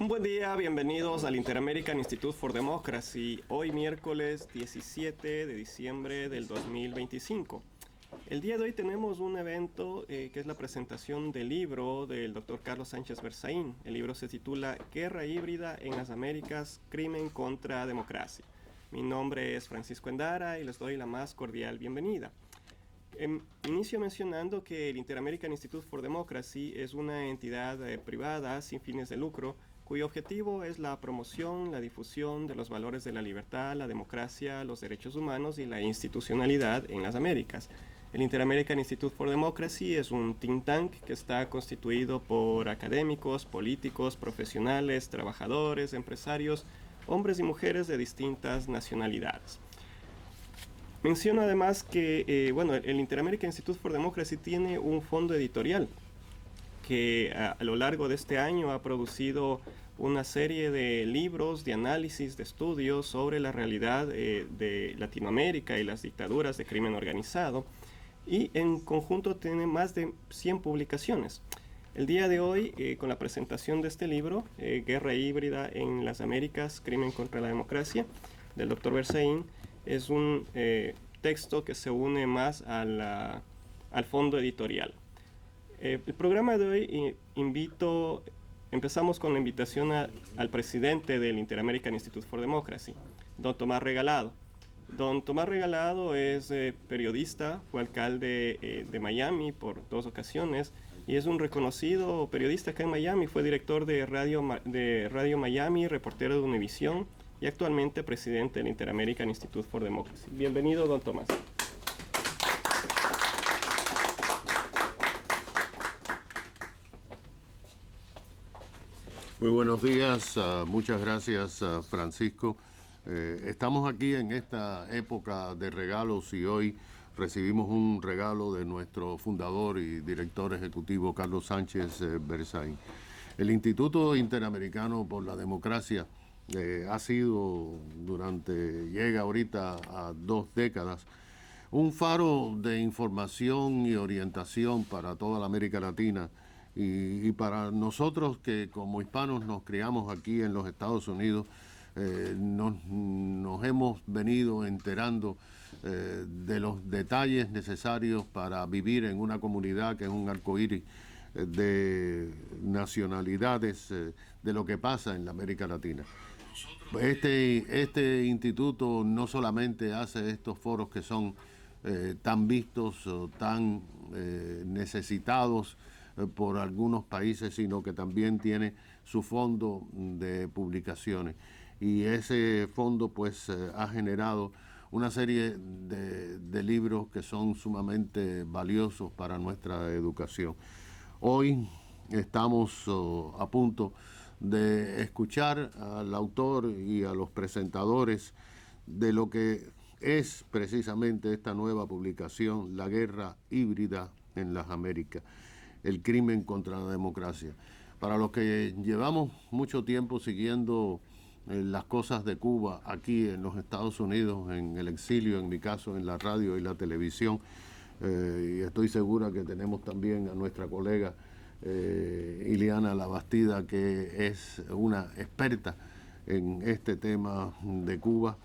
Un buen día, bienvenidos al Inter-American Institute for Democracy, hoy miércoles 17 de diciembre del 2025. El día de hoy tenemos un evento que es la presentación del libro del Dr. Carlos Sánchez Berzaín. El libro se titula Guerra híbrida en las Américas, crimen contra democracia. Mi nombre es Francisco Endara y les doy la más cordial bienvenida. Inicio mencionando que el Inter-American Institute for Democracy es una entidad privada sin fines de lucro cuyo objetivo es la promoción, la difusión de los valores de la libertad, la democracia, los derechos humanos y la institucionalidad en las Américas. El Inter-American Institute for Democracy es un think tank que está constituido por académicos, políticos, profesionales, trabajadores, empresarios, hombres y mujeres de distintas nacionalidades. Menciono además que el Inter-American Institute for Democracy tiene un fondo editorial que a lo largo de este año ha producido una serie de libros, de análisis, de estudios sobre la realidad de Latinoamérica y las dictaduras de crimen organizado, y en conjunto tiene más de 100 publicaciones. El día de hoy, con la presentación de este libro, Guerra híbrida en las Américas, crimen contra la democracia, del Dr. Berzaín, es un texto que se une más al fondo editorial. El programa de hoy empezamos con la invitación al presidente del Inter-American Institute for Democracy, don Tomás Regalado. Don Tomás Regalado es periodista, fue alcalde de Miami por 2 ocasiones y es un reconocido periodista acá en Miami. Fue director de Radio Miami, reportero de Univisión y actualmente presidente del Inter-American Institute for Democracy. Bienvenido, don Tomás. Muy buenos días, muchas gracias, Francisco. Estamos aquí en esta época de regalos y hoy recibimos un regalo de nuestro fundador y director ejecutivo Carlos Sánchez Berzaín. El Instituto Interamericano por la Democracia ha sido llega ahorita a 2 décadas, un faro de información y orientación para toda la América Latina. Y para nosotros que como hispanos nos criamos aquí en los Estados Unidos, nos hemos venido enterando de los detalles necesarios para vivir en una comunidad que es un arcoíris de nacionalidades, de lo que pasa en la América Latina. Este instituto no solamente hace estos foros que son tan vistos o tan necesitados por algunos países, sino que también tiene su fondo de publicaciones. Y ese fondo pues ha generado una serie de libros que son sumamente valiosos para nuestra educación. Hoy estamos a punto de escuchar al autor y a los presentadores de lo que es precisamente esta nueva publicación, La Guerra híbrida en las Américas, el crimen contra la democracia. Para los que llevamos mucho tiempo siguiendo las cosas de Cuba aquí en los Estados Unidos, en el exilio, en mi caso en la radio y la televisión, y estoy segura que tenemos también a nuestra colega Ileana Labastida, que es una experta en este tema de Cuba.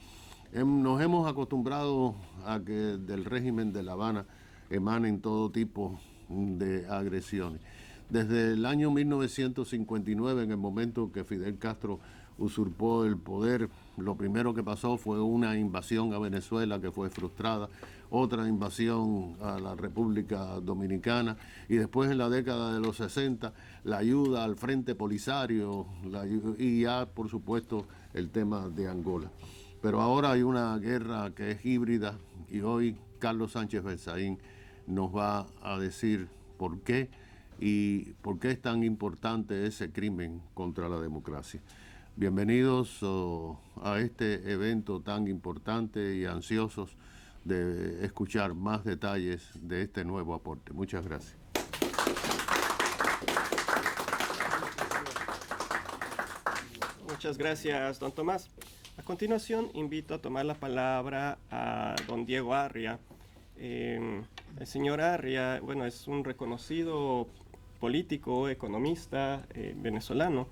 Nos hemos acostumbrado a que del régimen de La Habana emanen todo tipo de agresiones. Desde el año 1959, en el momento que Fidel Castro usurpó el poder, lo primero que pasó fue una invasión a Venezuela que fue frustrada, otra invasión a la República Dominicana y después en la década de los 60 la ayuda al Frente Polisario y ya por supuesto el tema de Angola. Pero ahora hay una guerra que es híbrida y hoy Carlos Sánchez Berzaín nos va a decir por qué y por qué es tan importante ese crimen contra la democracia. Bienvenidos a este evento tan importante y ansiosos de escuchar más detalles de este nuevo aporte. Muchas gracias. Muchas gracias, don Tomás. A continuación, invito a tomar la palabra a don Diego Arria. El señor Arria, es un reconocido político, economista venezolano,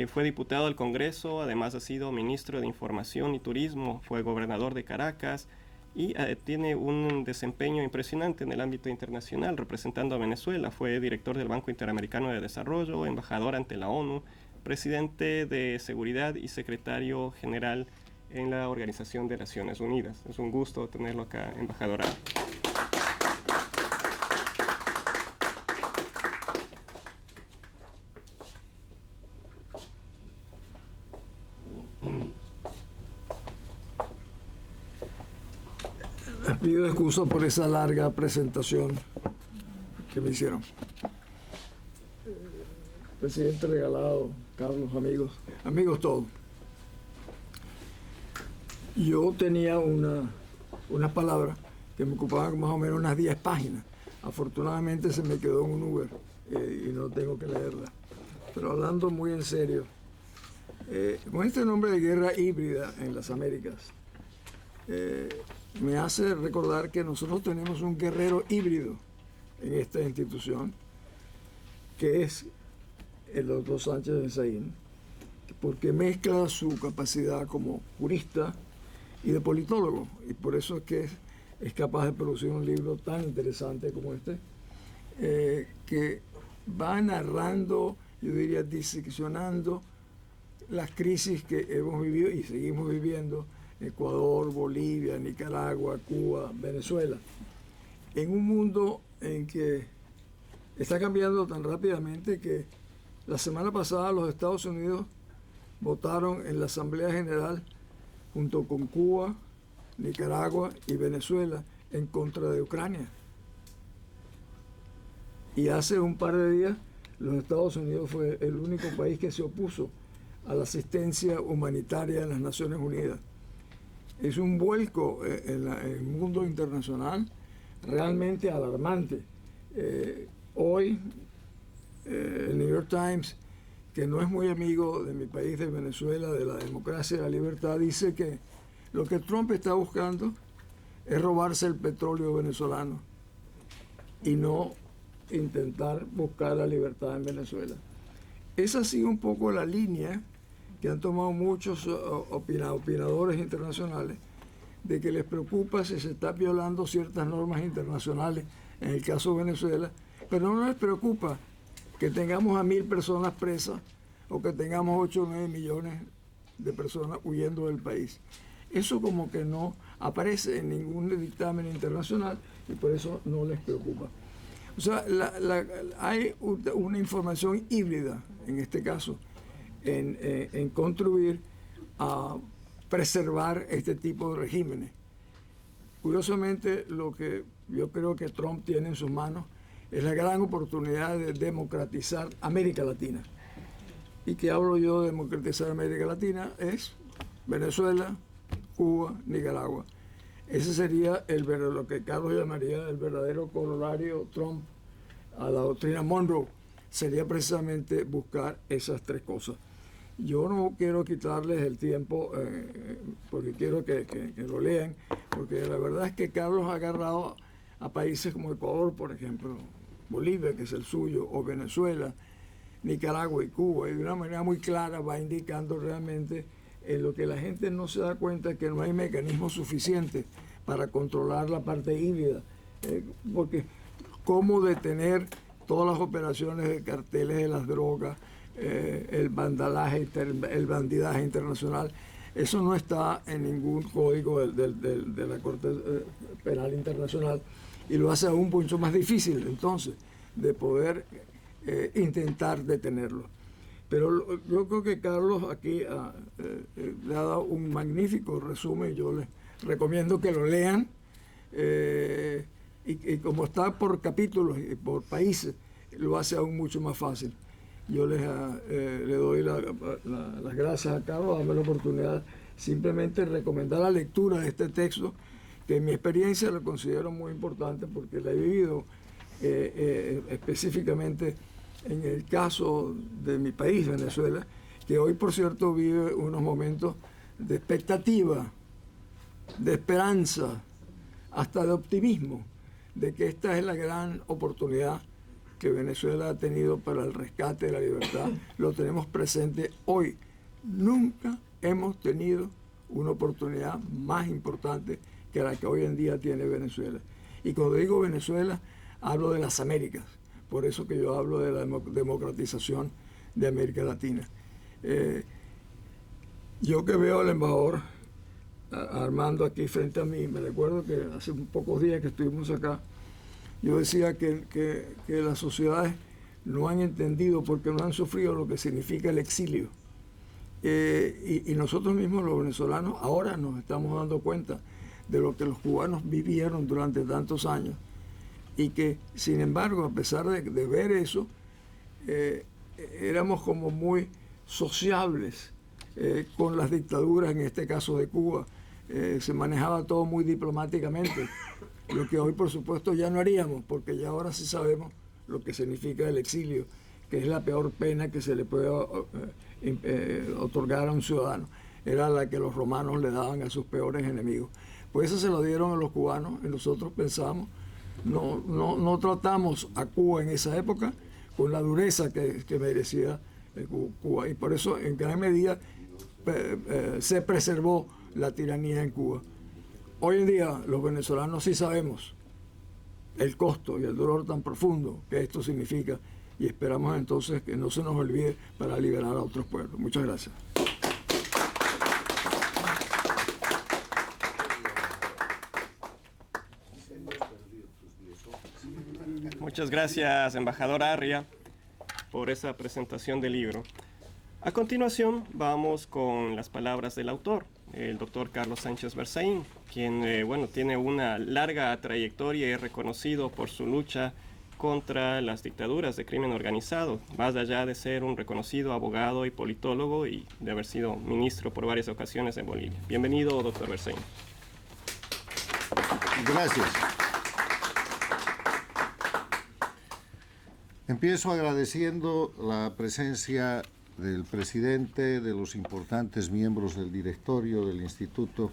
Fue diputado al Congreso, además ha sido ministro de Información y Turismo, fue gobernador de Caracas y tiene un desempeño impresionante en el ámbito internacional, representando a Venezuela. Fue director del Banco Interamericano de Desarrollo, embajador ante la ONU, presidente de Seguridad y secretario general en la Organización de Naciones Unidas. Es un gusto tenerlo acá, embajador. Pido excusa por esa larga presentación que me hicieron. Presidente regalado, Carlos, amigos todos. Yo tenía una palabra que me ocupaba más o menos unas 10 páginas. Afortunadamente se me quedó en un Uber y no tengo que leerla. Pero hablando muy en serio, con este nombre de guerra híbrida en las Américas, me hace recordar que nosotros tenemos un guerrero híbrido en esta institución, que es el doctor Sánchez Benzaín, porque mezcla su capacidad como jurista y de politólogo, y por eso es que es capaz de producir un libro tan interesante como este, que va narrando, yo diría, diseccionando las crisis que hemos vivido y seguimos viviendo: Ecuador, Bolivia, Nicaragua, Cuba, Venezuela, en un mundo en que está cambiando tan rápidamente que la semana pasada los Estados Unidos votaron en la Asamblea General junto con Cuba, Nicaragua y Venezuela en contra de Ucrania. Y hace un par de días los Estados Unidos fue el único país que se opuso a la asistencia humanitaria en las Naciones Unidas. Es un vuelco en el mundo internacional realmente alarmante. Hoy el New York Times, que no es muy amigo de mi país, de Venezuela, de la democracia y la libertad, dice que lo que Trump está buscando es robarse el petróleo venezolano y no intentar buscar la libertad en Venezuela. Esa ha sido un poco la línea que han tomado muchos opinadores internacionales, de que les preocupa si se están violando ciertas normas internacionales, en el caso de Venezuela, pero no les preocupa que tengamos a 1.000 personas presas o que tengamos 8 o 9 millones de personas huyendo del país. Eso como que no aparece en ningún dictamen internacional y por eso no les preocupa. O sea, hay una información híbrida en este caso en contribuir a preservar este tipo de regímenes. Curiosamente, lo que yo creo que Trump tiene en sus manos es la gran oportunidad de democratizar América Latina. ¿Y qué hablo yo de democratizar América Latina? Es Venezuela, Cuba, Nicaragua. Ese sería lo que Carlos llamaría el verdadero corolario Trump a la doctrina Monroe. Sería precisamente buscar esas tres cosas. Yo no quiero quitarles el tiempo porque quiero que lo lean, porque la verdad es que Carlos ha agarrado a países como Ecuador, por ejemplo, Bolivia, que es el suyo, o Venezuela, Nicaragua y Cuba, y de una manera muy clara va indicando realmente en lo que la gente no se da cuenta, que no hay mecanismos suficientes para controlar la parte híbrida, porque cómo detener todas las operaciones de carteles de las drogas, el vandalaje, el bandidaje internacional, eso no está en ningún código de la Corte Penal Internacional, y lo hace aún mucho más difícil entonces de poder intentar detenerlo. Pero yo creo que Carlos aquí le ha dado un magnífico resumen. Yo les recomiendo que lo lean, y como está por capítulos y por países, lo hace aún mucho más fácil. Yo le doy las gracias a Carlos, darme la oportunidad simplemente de recomendar la lectura de este texto, que en mi experiencia lo considero muy importante porque la he vivido específicamente en el caso de mi país, Venezuela, que hoy, por cierto, vive unos momentos de expectativa, de esperanza, hasta de optimismo, de que esta es la gran oportunidad que Venezuela ha tenido para el rescate de la libertad, lo tenemos presente hoy. Nunca hemos tenido una oportunidad más importante que la que hoy en día tiene Venezuela. Y cuando digo Venezuela, hablo de las Américas. Por eso que yo hablo de la democratización de América Latina. Yo que veo al embajador Armando aquí frente a mí, me recuerdo que hace pocos días que estuvimos acá, yo decía que las sociedades no han entendido porque no han sufrido lo que significa el exilio. Y nosotros mismos los venezolanos ahora nos estamos dando cuenta de lo que los cubanos vivieron durante tantos años y que sin embargo a pesar de ver eso éramos como muy sociables con las dictaduras, en este caso de Cuba. Se manejaba todo muy diplomáticamente, lo que hoy por supuesto ya no haríamos, porque ya ahora sí sabemos lo que significa el exilio, que es la peor pena que se le puede otorgar a un ciudadano. Era la que los romanos le daban a sus peores enemigos. Pues eso se lo dieron a los cubanos y nosotros pensamos, no tratamos a Cuba en esa época con la dureza que merecía Cuba. Y por eso en gran medida se preservó la tiranía en Cuba. Hoy en día los venezolanos sí sabemos el costo y el dolor tan profundo que esto significa y esperamos entonces que no se nos olvide para liberar a otros pueblos. Muchas gracias. Muchas gracias, embajador Arria, por esa presentación del libro. A continuación, vamos con las palabras del autor, el doctor Carlos Sánchez Berzaín, quien tiene una larga trayectoria y reconocido por su lucha contra las dictaduras de crimen organizado, más allá de ser un reconocido abogado y politólogo y de haber sido ministro por varias ocasiones en Bolivia. Bienvenido, doctor Berzaín. Gracias. Empiezo agradeciendo la presencia del presidente, de los importantes miembros del directorio del instituto,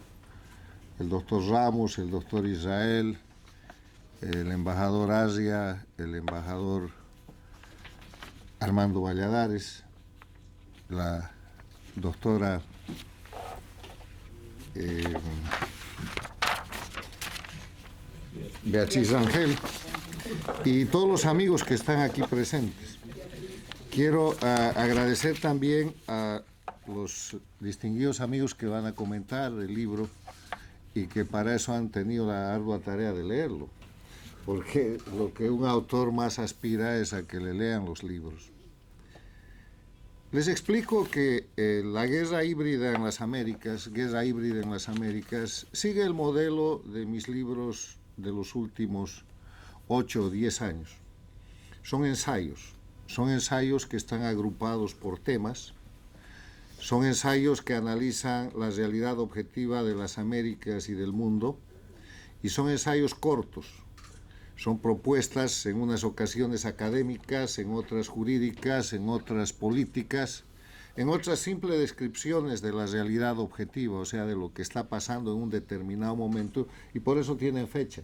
el doctor Ramos, el doctor Israel, el embajador Arria, el embajador Armando Valladares, la doctora Beatriz Rangel y todos los amigos que están aquí presentes. Quiero agradecer también a los distinguidos amigos que van a comentar el libro y que para eso han tenido la ardua tarea de leerlo, porque lo que un autor más aspira es a que le lean los libros. Les explico que la guerra híbrida en las Américas, sigue el modelo de mis libros de los últimos 8 o 10 años. Son ensayos que están agrupados por temas, son ensayos que analizan la realidad objetiva de las Américas y del mundo, y son ensayos cortos. Son propuestas en unas ocasiones académicas, en otras jurídicas, en otras políticas, en otras simples descripciones de la realidad objetiva, o sea, de lo que está pasando en un determinado momento, y por eso tienen fecha.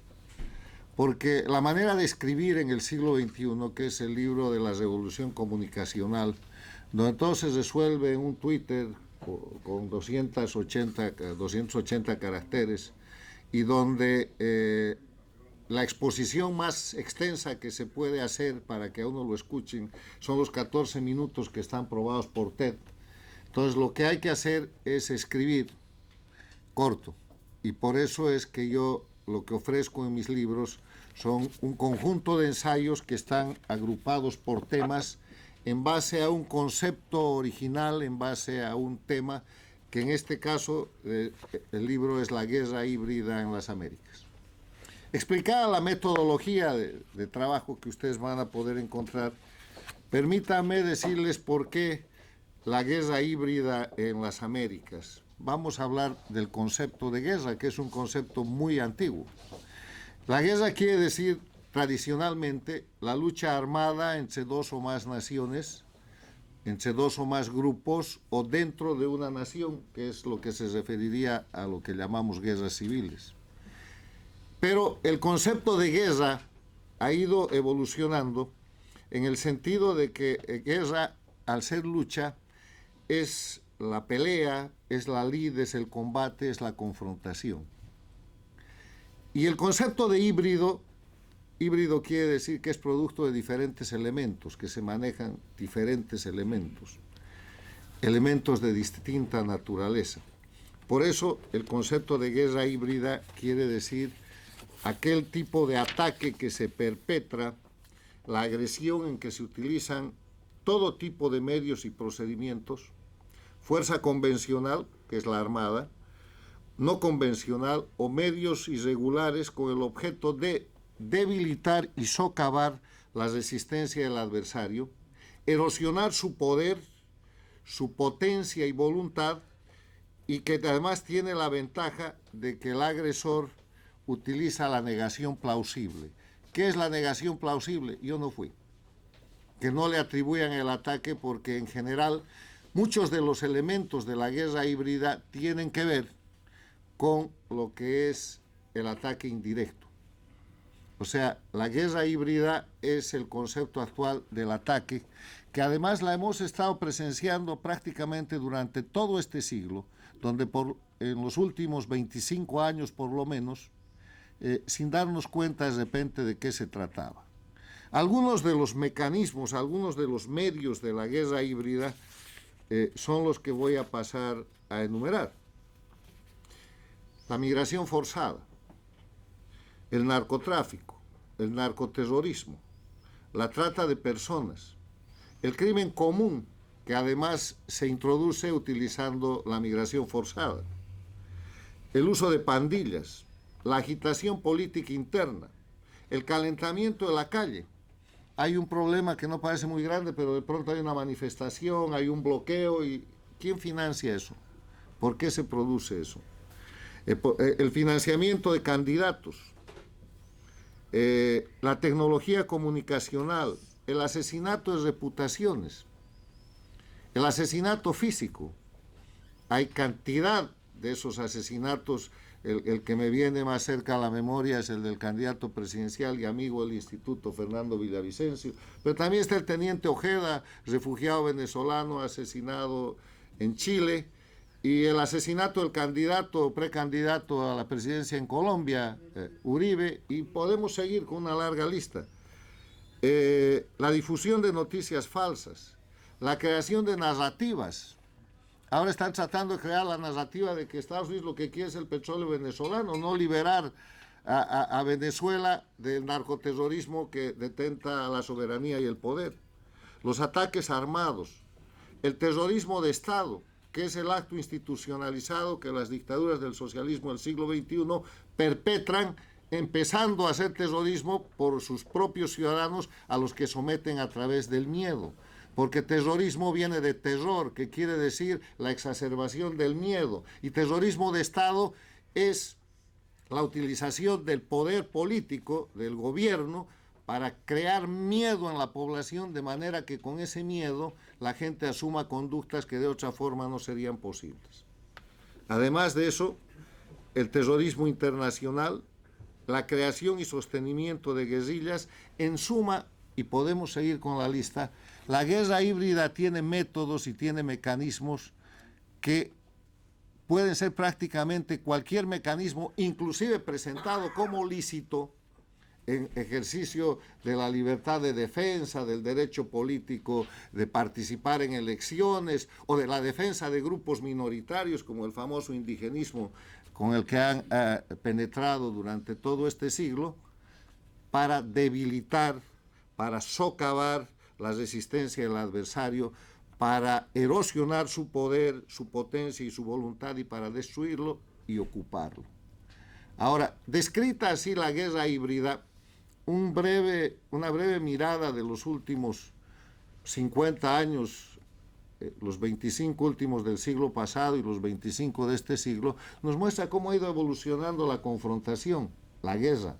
Porque la manera de escribir en el siglo XXI, que es el libro de la revolución comunicacional, donde todo se resuelve en un Twitter con 280 caracteres, y donde la exposición más extensa que se puede hacer para que a uno lo escuchen son los 14 minutos que están probados por TED. Entonces lo que hay que hacer es escribir corto, y por eso es que yo lo que ofrezco en mis libros son un conjunto de ensayos que están agrupados por temas en base a un concepto original, en base a un tema, que en este caso el libro es La guerra híbrida en las Américas. Explicada la metodología de trabajo que ustedes van a poder encontrar, permítanme decirles por qué la guerra híbrida en las Américas. Vamos a hablar del concepto de guerra, que es un concepto muy antiguo. La guerra quiere decir tradicionalmente la lucha armada entre dos o más naciones, entre dos o más grupos o dentro de una nación, que es lo que se referiría a lo que llamamos guerras civiles. Pero el concepto de guerra ha ido evolucionando en el sentido de que guerra, al ser lucha, es la pelea, es la lid, es el combate, es la confrontación. Y el concepto de híbrido quiere decir que es producto de diferentes elementos, que se manejan diferentes elementos de distinta naturaleza. Por eso el concepto de guerra híbrida quiere decir aquel tipo de ataque que se perpetra, la agresión en que se utilizan todo tipo de medios y procedimientos, fuerza convencional, que es la armada, no convencional o medios irregulares con el objeto de debilitar y socavar la resistencia del adversario, erosionar su poder, su potencia y voluntad, y que además tiene la ventaja de que el agresor utiliza la negación plausible. ¿Qué es la negación plausible? Yo no fui. Que no le atribuyan el ataque, porque en general muchos de los elementos de la guerra híbrida tienen que ver con lo que es el ataque indirecto. O sea, la guerra híbrida es el concepto actual del ataque, que además la hemos estado presenciando prácticamente durante todo este siglo, donde en los últimos 25 años por lo menos, sin darnos cuenta de repente de qué se trataba. Algunos de los mecanismos, algunos de los medios de la guerra híbrida son los que voy a pasar a enumerar. La migración forzada, el narcotráfico, el narcoterrorismo, la trata de personas, el crimen común, que además se introduce utilizando la migración forzada, el uso de pandillas, la agitación política interna, el calentamiento de la calle. Hay un problema que no parece muy grande, pero de pronto hay una manifestación, hay un bloqueo, y ¿quién financia eso? ¿Por qué se produce eso? El financiamiento de candidatos, la tecnología comunicacional, el asesinato de reputaciones, el asesinato físico. Hay cantidad de esos asesinatos. El que me viene más cerca a la memoria es el del candidato presidencial y amigo del Instituto, Fernando Villavicencio, pero también está el teniente Ojeda, refugiado venezolano, asesinado en Chile, y el asesinato del candidato o precandidato a la presidencia en Colombia, Uribe, y podemos seguir con una larga lista. La difusión de noticias falsas, la creación de narrativas. Ahora están tratando de crear la narrativa de que Estados Unidos lo que quiere es el petróleo venezolano, no liberar a Venezuela del narcoterrorismo que detenta la soberanía y el poder. Los ataques armados, el terrorismo de Estado, que es el acto institucionalizado que las dictaduras del socialismo del siglo XXI perpetran, empezando a hacer terrorismo por sus propios ciudadanos, a los que someten a través del miedo. Porque terrorismo viene de terror, que quiere decir la exacerbación del miedo. Y terrorismo de Estado es la utilización del poder político, del gobierno, para crear miedo en la población, de manera que con ese miedo la gente asuma conductas que de otra forma no serían posibles. Además de eso, el terrorismo internacional, la creación y sostenimiento de guerrillas, en suma, y podemos seguir con la lista, la guerra híbrida tiene métodos y tiene mecanismos que pueden ser prácticamente cualquier mecanismo, inclusive presentado como lícito, en ejercicio de la libertad de defensa, del derecho político de participar en elecciones, o de la defensa de grupos minoritarios, como el famoso indigenismo con el que han penetrado durante todo este siglo, para debilitar, para socavar la resistencia del adversario, para erosionar su poder, su potencia y su voluntad, y para destruirlo y ocuparlo. Ahora, descrita así la guerra híbrida, una breve mirada de los últimos 50 años, los 25 últimos del siglo pasado y los 25 de este siglo, nos muestra cómo ha ido evolucionando la confrontación, la guerra,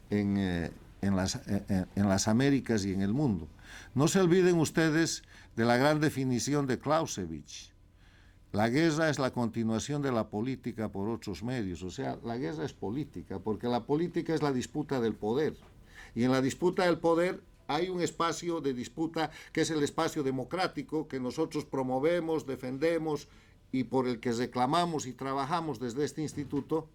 en las Américas y en el mundo. No se olviden ustedes de la gran definición de Clausewitz. La guerra es la continuación de la política por otros medios. O sea, la guerra es política, porque la política es la disputa del poder. Y en la disputa del poder hay un espacio de disputa que es el espacio democrático que nosotros promovemos, defendemos y por el que reclamamos y trabajamos desde este instituto,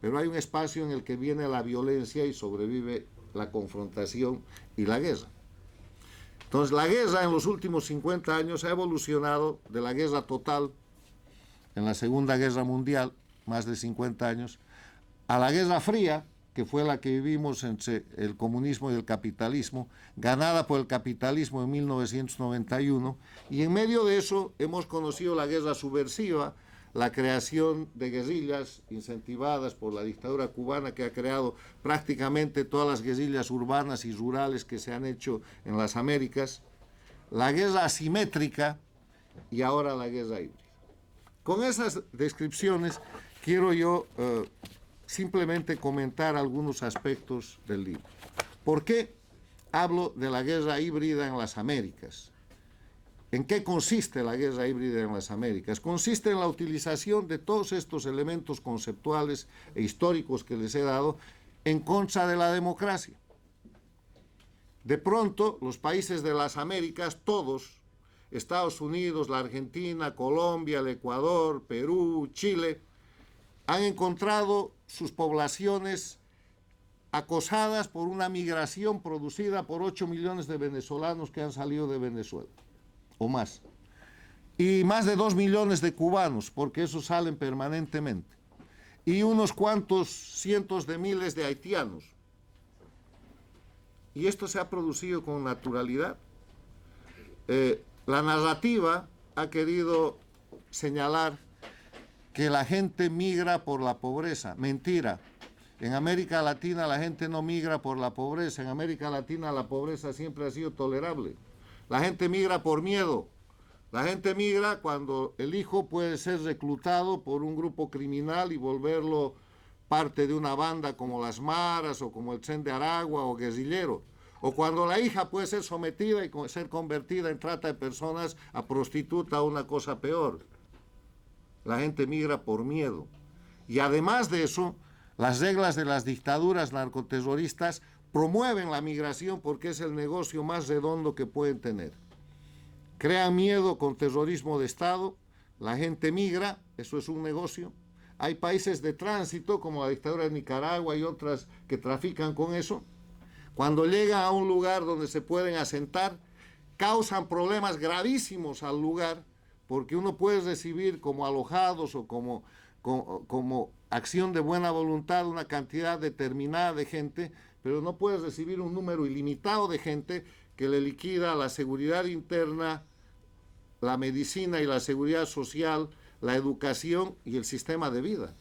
pero hay un espacio en el que viene la violencia y sobrevive la confrontación y la guerra. Entonces, la guerra en los últimos 50 años ha evolucionado de la guerra total en la Segunda Guerra Mundial, más de 50 años, a la Guerra Fría, que fue la que vivimos entre el comunismo y el capitalismo, ganada por el capitalismo en 1991, y en medio de eso hemos conocido la guerra subversiva, la creación de guerrillas incentivadas por la dictadura cubana, que ha creado prácticamente todas las guerrillas urbanas y rurales que se han hecho en las Américas, la guerra asimétrica y ahora la guerra híbrida. Con esas descripciones quiero yo simplemente comentar algunos aspectos del libro. ¿Por qué hablo de la guerra híbrida en las Américas? ¿En qué consiste la guerra híbrida en las Américas? Consiste en la utilización de todos estos elementos conceptuales e históricos que les he dado en contra de la democracia. De pronto, los países de las Américas, todos, Estados Unidos, la Argentina, Colombia, el Ecuador, Perú, Chile, han encontrado sus poblaciones acosadas por una migración producida por 8 millones de venezolanos que han salido de Venezuela, o más. Y más de 2 millones de cubanos, porque esos salen permanentemente. Y unos cuantos cientos de miles de haitianos. Y esto se ha producido con naturalidad. La narrativa ha querido señalar que la gente migra por la pobreza. Mentira. En América Latina la gente no migra por la pobreza. En América Latina la pobreza siempre ha sido tolerable. La gente migra por miedo. La gente migra cuando el hijo puede ser reclutado por un grupo criminal y volverlo parte de una banda como las Maras o como el Tren de Aragua o guerrillero. O cuando la hija puede ser sometida y ser convertida en trata de personas, a prostituta o una cosa peor. La gente migra por miedo. Y además de eso, las reglas de las dictaduras narcoterroristas promueven la migración porque es el negocio más redondo que pueden tener. Crean miedo con terrorismo de Estado, la gente migra, eso es un negocio. Hay países de tránsito como la dictadura de Nicaragua y otras que trafican con eso. Cuando llegan a un lugar donde se pueden asentar, causan problemas gravísimos al lugar, porque uno puede recibir como alojados o como acción de buena voluntad una cantidad determinada de gente, pero no puedes recibir un número ilimitado de gente que le liquida la seguridad interna, la medicina y la seguridad social, la educación y el sistema de vida.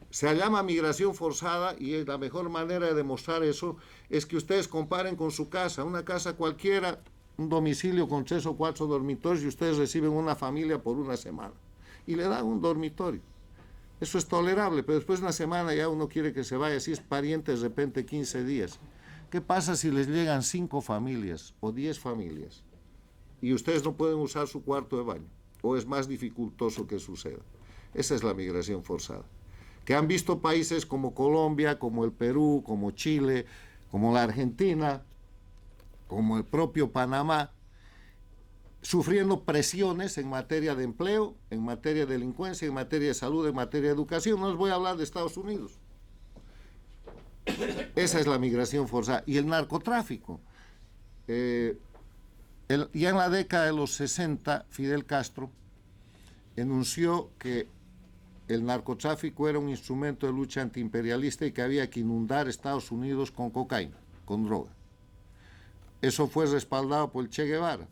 Se llama migración forzada y la mejor manera de demostrar eso es que ustedes comparen con su casa, una casa cualquiera, un domicilio con 3 o 4 dormitorios y ustedes reciben una familia por una semana y le dan un dormitorio. Eso es tolerable, pero después de una semana ya uno quiere que se vaya, si es pariente de repente 15 días. ¿Qué pasa si les llegan 5 familias o 10 familias y ustedes no pueden usar su cuarto de baño? ¿O es más dificultoso que suceda? Esa es la migración forzada. Que han visto países como Colombia, como el Perú, como Chile, como la Argentina, como el propio Panamá, sufriendo presiones en materia de empleo, en materia de delincuencia, en materia de salud, en materia de educación. No les voy a hablar de Estados Unidos. Esa es la migración forzada. Y el narcotráfico. Ya en la década de los 60, Fidel Castro enunció que el narcotráfico era un instrumento de lucha antiimperialista y que había que inundar Estados Unidos con cocaína, con droga. Eso fue respaldado por el Che Guevara.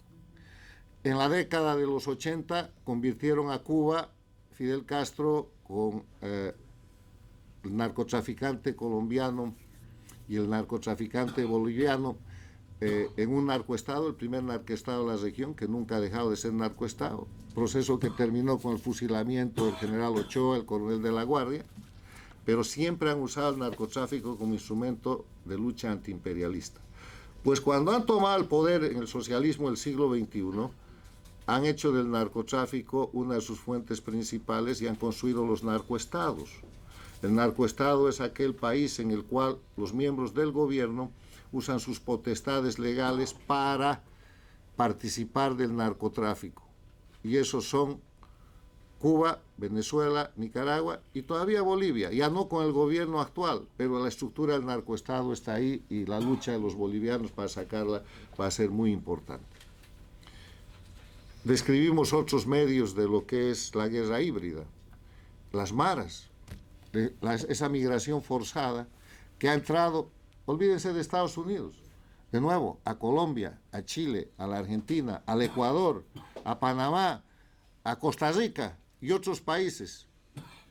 En la década de los 80 convirtieron a Cuba, Fidel Castro, con el narcotraficante colombiano y el narcotraficante boliviano, en un narcoestado, el primer narcoestado de la región, que nunca ha dejado de ser narcoestado. Proceso que terminó con el fusilamiento del general Ochoa, el coronel de la Guardia, pero siempre han usado el narcotráfico como instrumento de lucha antiimperialista. Pues cuando han tomado el poder en el socialismo del siglo XXI, han hecho del narcotráfico una de sus fuentes principales y han construido los narcoestados. El narcoestado es aquel país en el cual los miembros del gobierno usan sus potestades legales para participar del narcotráfico. Y esos son Cuba, Venezuela, Nicaragua y todavía Bolivia, ya no con el gobierno actual, pero la estructura del narcoestado está ahí y la lucha de los bolivianos para sacarla va a ser muy importante. Describimos otros medios de lo que es la guerra híbrida, las maras, esa migración forzada que ha entrado, olvídense de Estados Unidos, de nuevo, a Colombia, a Chile, a la Argentina, al Ecuador, a Panamá, a Costa Rica y otros países.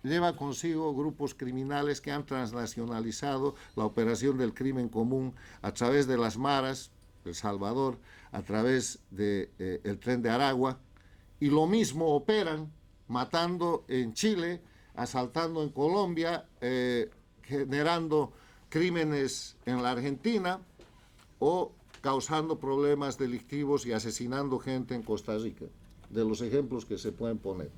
Lleva consigo grupos criminales que han transnacionalizado la operación del crimen común a través de las maras, El Salvador, a través del Tren de Aragua, y lo mismo operan matando en Chile, asaltando en Colombia, generando crímenes en la Argentina o causando problemas delictivos y asesinando gente en Costa Rica, de los ejemplos que se pueden poner.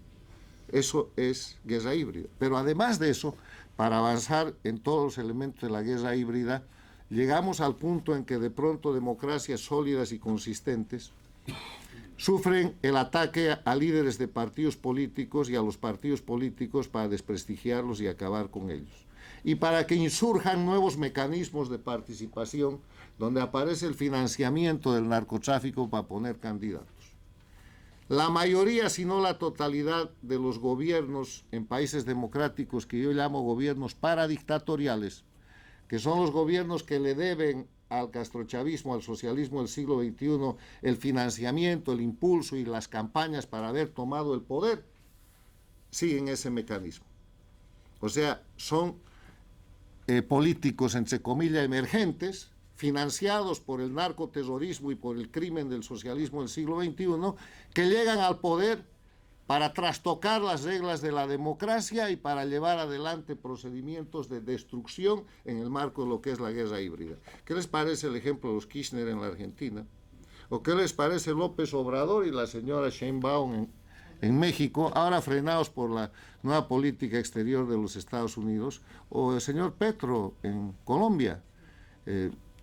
Eso es guerra híbrida. Pero además de eso, para avanzar en todos los elementos de la guerra híbrida, llegamos al punto en que de pronto democracias sólidas y consistentes sufren el ataque a líderes de partidos políticos y a los partidos políticos para desprestigiarlos y acabar con ellos. Y para que insurjan nuevos mecanismos de participación donde aparece el financiamiento del narcotráfico para poner candidatos. La mayoría, si no la totalidad, de los gobiernos en países democráticos que yo llamo gobiernos paradictatoriales, que son los gobiernos que le deben al castrochavismo, al socialismo del siglo XXI, el financiamiento, el impulso y las campañas para haber tomado el poder, siguen ese mecanismo. O sea, son políticos, entre comillas, emergentes, financiados por el narcoterrorismo y por el crimen del socialismo del siglo XXI, que llegan al poder para trastocar las reglas de la democracia y para llevar adelante procedimientos de destrucción en el marco de lo que es la guerra híbrida. ¿Qué les parece el ejemplo de los Kirchner en la Argentina? ¿O qué les parece López Obrador y la señora Sheinbaum en México, ahora frenados por la nueva política exterior de los Estados Unidos? ¿O el señor Petro en Colombia?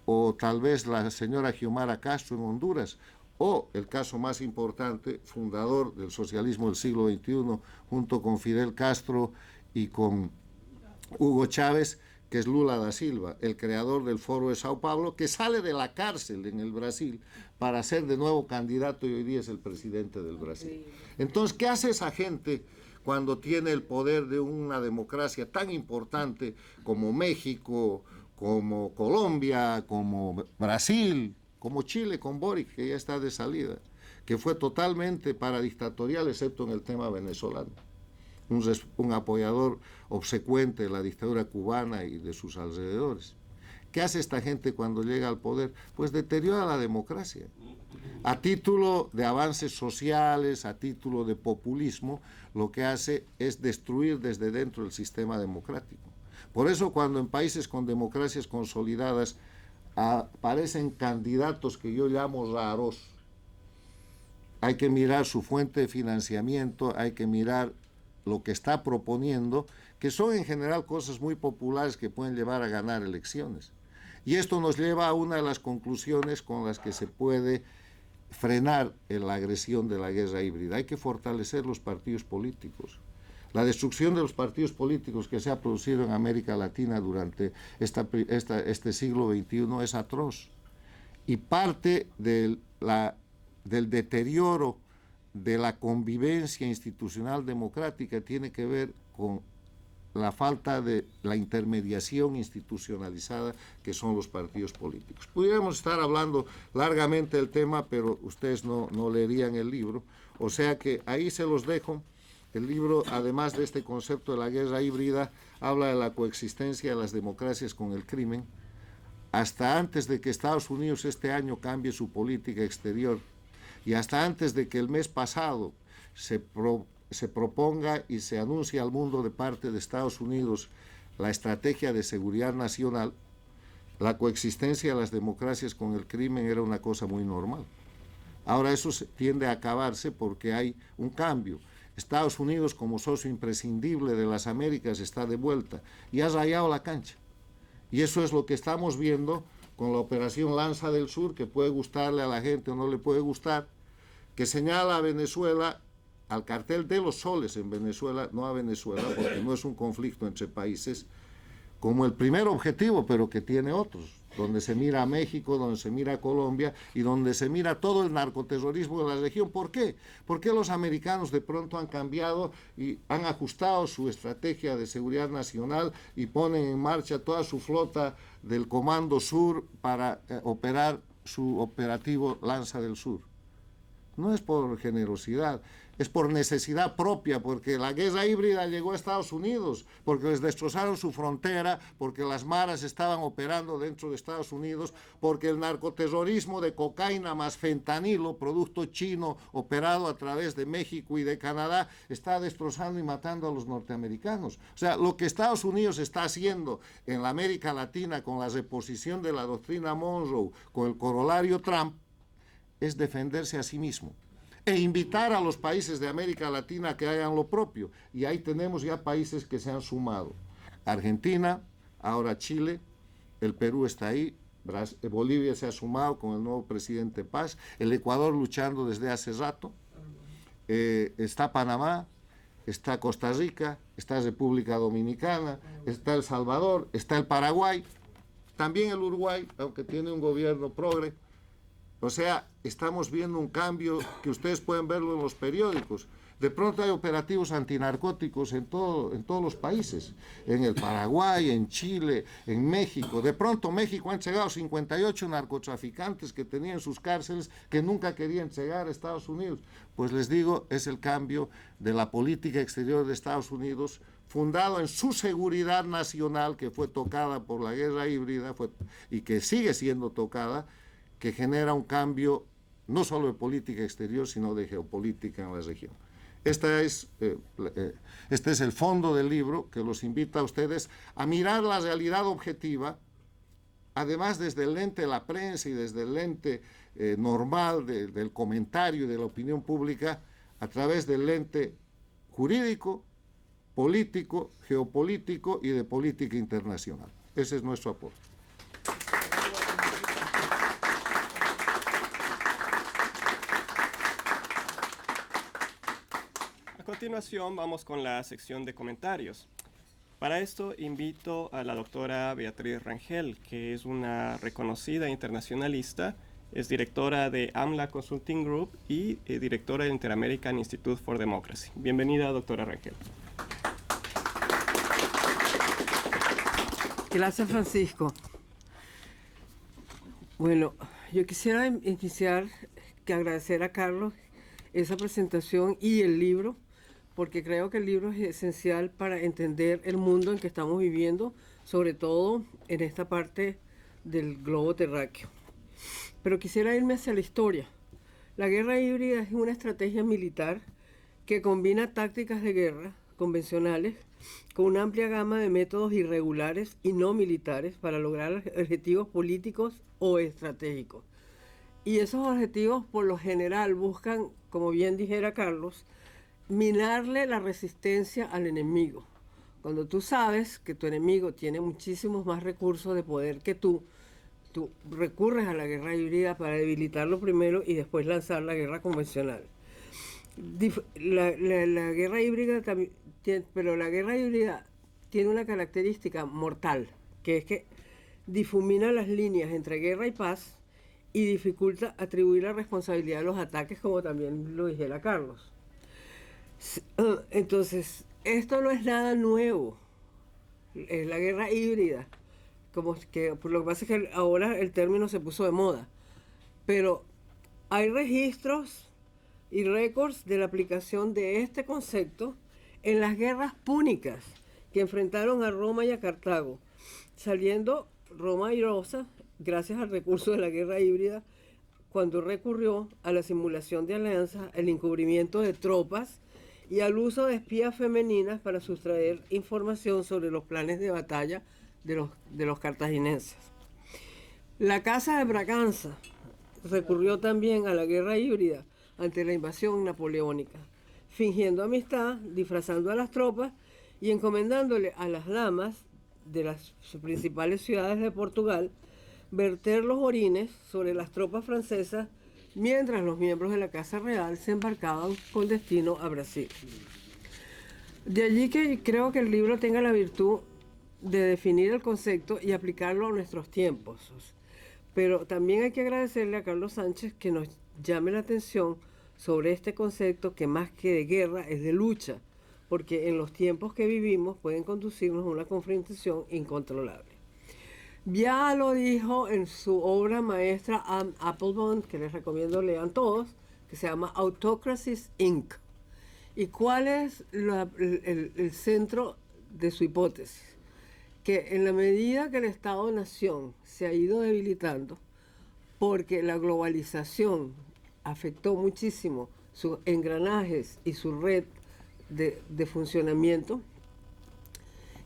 O tal vez la señora Xiomara Castro en Honduras, o el caso más importante, fundador del socialismo del siglo XXI, junto con Fidel Castro y con Hugo Chávez, que es Lula da Silva, el creador del Foro de Sao Paulo, que sale de la cárcel en el Brasil para ser de nuevo candidato y hoy día es el presidente del Brasil. Entonces, ¿qué hace esa gente cuando tiene el poder de una democracia tan importante como México, como Colombia, como Brasil, como Chile con Boric, que ya está de salida, que fue totalmente paradictatorial, excepto en el tema venezolano? Un apoyador obsecuente de la dictadura cubana y de sus alrededores. ¿Qué hace esta gente cuando llega al poder? Pues deteriora la democracia. A título de avances sociales, a título de populismo, lo que hace es destruir desde dentro el sistema democrático. Por eso cuando en países con democracias consolidadas aparecen candidatos que yo llamo raros, hay que mirar su fuente de financiamiento, hay que mirar lo que está proponiendo, que son en general cosas muy populares que pueden llevar a ganar elecciones. Y esto nos lleva a una de las conclusiones con las que se puede frenar la agresión de la guerra híbrida. Hay que fortalecer los partidos políticos. La destrucción de los partidos políticos que se ha producido en América Latina durante este siglo XXI es atroz. Y parte del deterioro de la convivencia institucional democrática tiene que ver con la falta de la intermediación institucionalizada que son los partidos políticos. Pudiéramos estar hablando largamente del tema, pero ustedes no leerían el libro, o sea que ahí se los dejo. El libro, además de este concepto de la guerra híbrida, habla de la coexistencia de las democracias con el crimen. Hasta antes de que Estados Unidos este año cambie su política exterior y hasta antes de que el mes pasado se proponga y se anuncie al mundo de parte de Estados Unidos la estrategia de seguridad nacional, la coexistencia de las democracias con el crimen era una cosa muy normal. Ahora eso tiende a acabarse porque hay un cambio. Estados Unidos, como socio imprescindible de las Américas, está de vuelta y ha rayado la cancha. Y eso es lo que estamos viendo con la operación Lanza del Sur, que puede gustarle a la gente o no le puede gustar, que señala a Venezuela, al cartel de los soles en Venezuela, no a Venezuela, porque no es un conflicto entre países, como el primer objetivo, pero que tiene otros, donde se mira a México, donde se mira a Colombia y donde se mira todo el narcoterrorismo de la región. ¿Por qué? Porque los americanos de pronto han cambiado y han ajustado su estrategia de seguridad nacional y ponen en marcha toda su flota del Comando Sur para operar su operativo Lanza del Sur. No es por generosidad, es por necesidad propia, porque la guerra híbrida llegó a Estados Unidos, porque les destrozaron su frontera, porque las maras estaban operando dentro de Estados Unidos, porque el narcoterrorismo de cocaína más fentanilo, producto chino operado a través de México y de Canadá, está destrozando y matando a los norteamericanos. O sea, lo que Estados Unidos está haciendo en la América Latina con la reposición de la doctrina Monroe, con el corolario Trump, es defenderse a sí mismo e invitar a los países de América Latina a que hagan lo propio. Y ahí tenemos ya países que se han sumado. Argentina, ahora Chile, el Perú está ahí, Bolivia se ha sumado con el nuevo presidente Paz, el Ecuador luchando desde hace rato, está Panamá, está Costa Rica, está República Dominicana, está El Salvador, está el Paraguay, también el Uruguay, aunque tiene un gobierno progre. O sea, estamos viendo un cambio que ustedes pueden verlo en los periódicos. De pronto hay operativos antinarcóticos en todos los países, en el Paraguay, en Chile, en México. De pronto México ha entregado 58 narcotraficantes que tenían en sus cárceles que nunca querían entregar a Estados Unidos. Pues les digo, es el cambio de la política exterior de Estados Unidos, fundado en su seguridad nacional, que fue tocada por la guerra híbrida y que sigue siendo tocada, que genera un cambio no solo de política exterior, sino de geopolítica en la región. Este es el fondo del libro, que los invita a ustedes a mirar la realidad objetiva, además desde el lente de la prensa y desde el lente normal del comentario y de la opinión pública, a través del lente jurídico, político, geopolítico y de política internacional. Ese es nuestro aporte. A continuación vamos con la sección de comentarios. Para esto invito a la doctora Beatriz Rangel, que es una reconocida internacionalista, es directora de AMLA Consulting Group y directora del Inter-American Institute for Democracy. Bienvenida, doctora Rangel. Gracias, Francisco. Bueno, yo quisiera iniciar que agradecer a Carlos esa presentación y el libro, porque creo que el libro es esencial para entender el mundo en que estamos viviendo, sobre todo en esta parte del globo terráqueo. Pero quisiera irme hacia la historia. La guerra híbrida es una estrategia militar que combina tácticas de guerra convencionales con una amplia gama de métodos irregulares y no militares para lograr objetivos políticos o estratégicos. Y esos objetivos, por lo general, buscan, como bien dijera Carlos, minarle la resistencia al enemigo. Cuando tú sabes que tu enemigo tiene muchísimos más recursos de poder que tú recurres a la guerra híbrida para debilitarlo primero y después lanzar la guerra convencional. La guerra híbrida también, pero la guerra híbrida tiene una característica mortal, que es que difumina las líneas entre guerra y paz y dificulta atribuir la responsabilidad de los ataques, como también lo dijera Carlos. Entonces, esto no es nada nuevo, es la guerra híbrida, como que lo que pasa es que ahora el término se puso de moda, pero hay registros y récords de la aplicación de este concepto en las guerras púnicas que enfrentaron a Roma y a Cartago, saliendo Roma airosa gracias al recurso de la guerra híbrida cuando recurrió a la simulación de alianzas, el encubrimiento de tropas y al uso de espías femeninas para sustraer información sobre los planes de batalla de los cartagineses. La Casa de Braganza recurrió también a la guerra híbrida ante la invasión napoleónica, fingiendo amistad, disfrazando a las tropas y encomendándole a las damas de las principales ciudades de Portugal verter los orines sobre las tropas francesas mientras los miembros de la Casa Real se embarcaban con destino a Brasil. De allí que creo que el libro tenga la virtud de definir el concepto y aplicarlo a nuestros tiempos. Pero también hay que agradecerle a Carlos Sánchez que nos llame la atención sobre este concepto que más que de guerra es de lucha, porque en los tiempos que vivimos pueden conducirnos a una confrontación incontrolable. Ya lo dijo en su obra maestra Anne Applebaum, que les recomiendo lean todos, que se llama Autocracies Inc. ¿Y cuál es el centro de su hipótesis? Que en la medida que el Estado-Nación se ha ido debilitando, porque la globalización afectó muchísimo sus engranajes y su red de funcionamiento,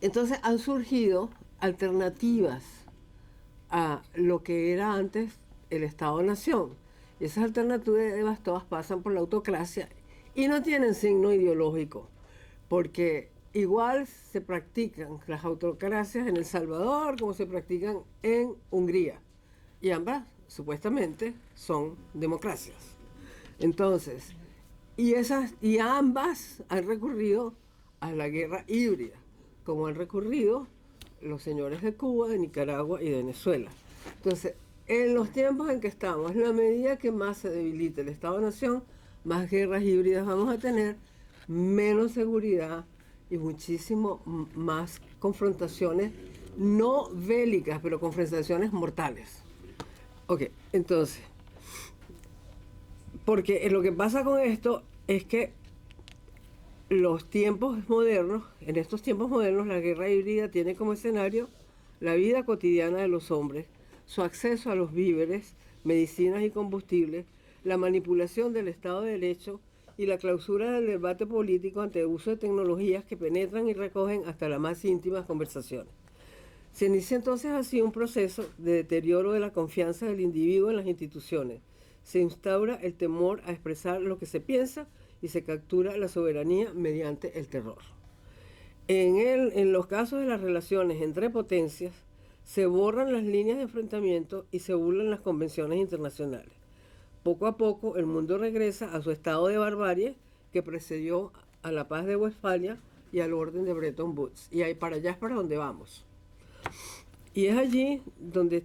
entonces han surgido alternativas a lo que era antes el Estado-Nación. Y esas alternativas todas pasan por la autocracia y no tienen signo ideológico, porque igual se practican las autocracias en El Salvador como se practican en Hungría, y ambas supuestamente son democracias. Entonces, y ambas han recurrido a la guerra híbrida, como han recurrido los señores de Cuba, de Nicaragua y de Venezuela. Entonces, en los tiempos en que estamos, en la medida que más se debilite el Estado-Nación, más guerras híbridas vamos a tener, menos seguridad y muchísimo más confrontaciones no bélicas, pero confrontaciones mortales. Ok, entonces, porque lo que pasa con esto es que los tiempos modernos, en estos tiempos modernos, la guerra híbrida tiene como escenario la vida cotidiana de los hombres, su acceso a los víveres, medicinas y combustibles, la manipulación del Estado de Derecho y la clausura del debate político ante el uso de tecnologías que penetran y recogen hasta las más íntimas conversaciones. Se inicia entonces así un proceso de deterioro de la confianza del individuo en las instituciones. Se instaura el temor a expresar lo que se piensa y se captura la soberanía mediante el terror. En los casos de las relaciones entre potencias, se borran las líneas de enfrentamiento y se burlan las convenciones internacionales. Poco a poco, el mundo regresa a su estado de barbarie que precedió a la paz de Westfalia y al orden de Bretton Woods. Y ahí para allá es para donde vamos. Y es allí donde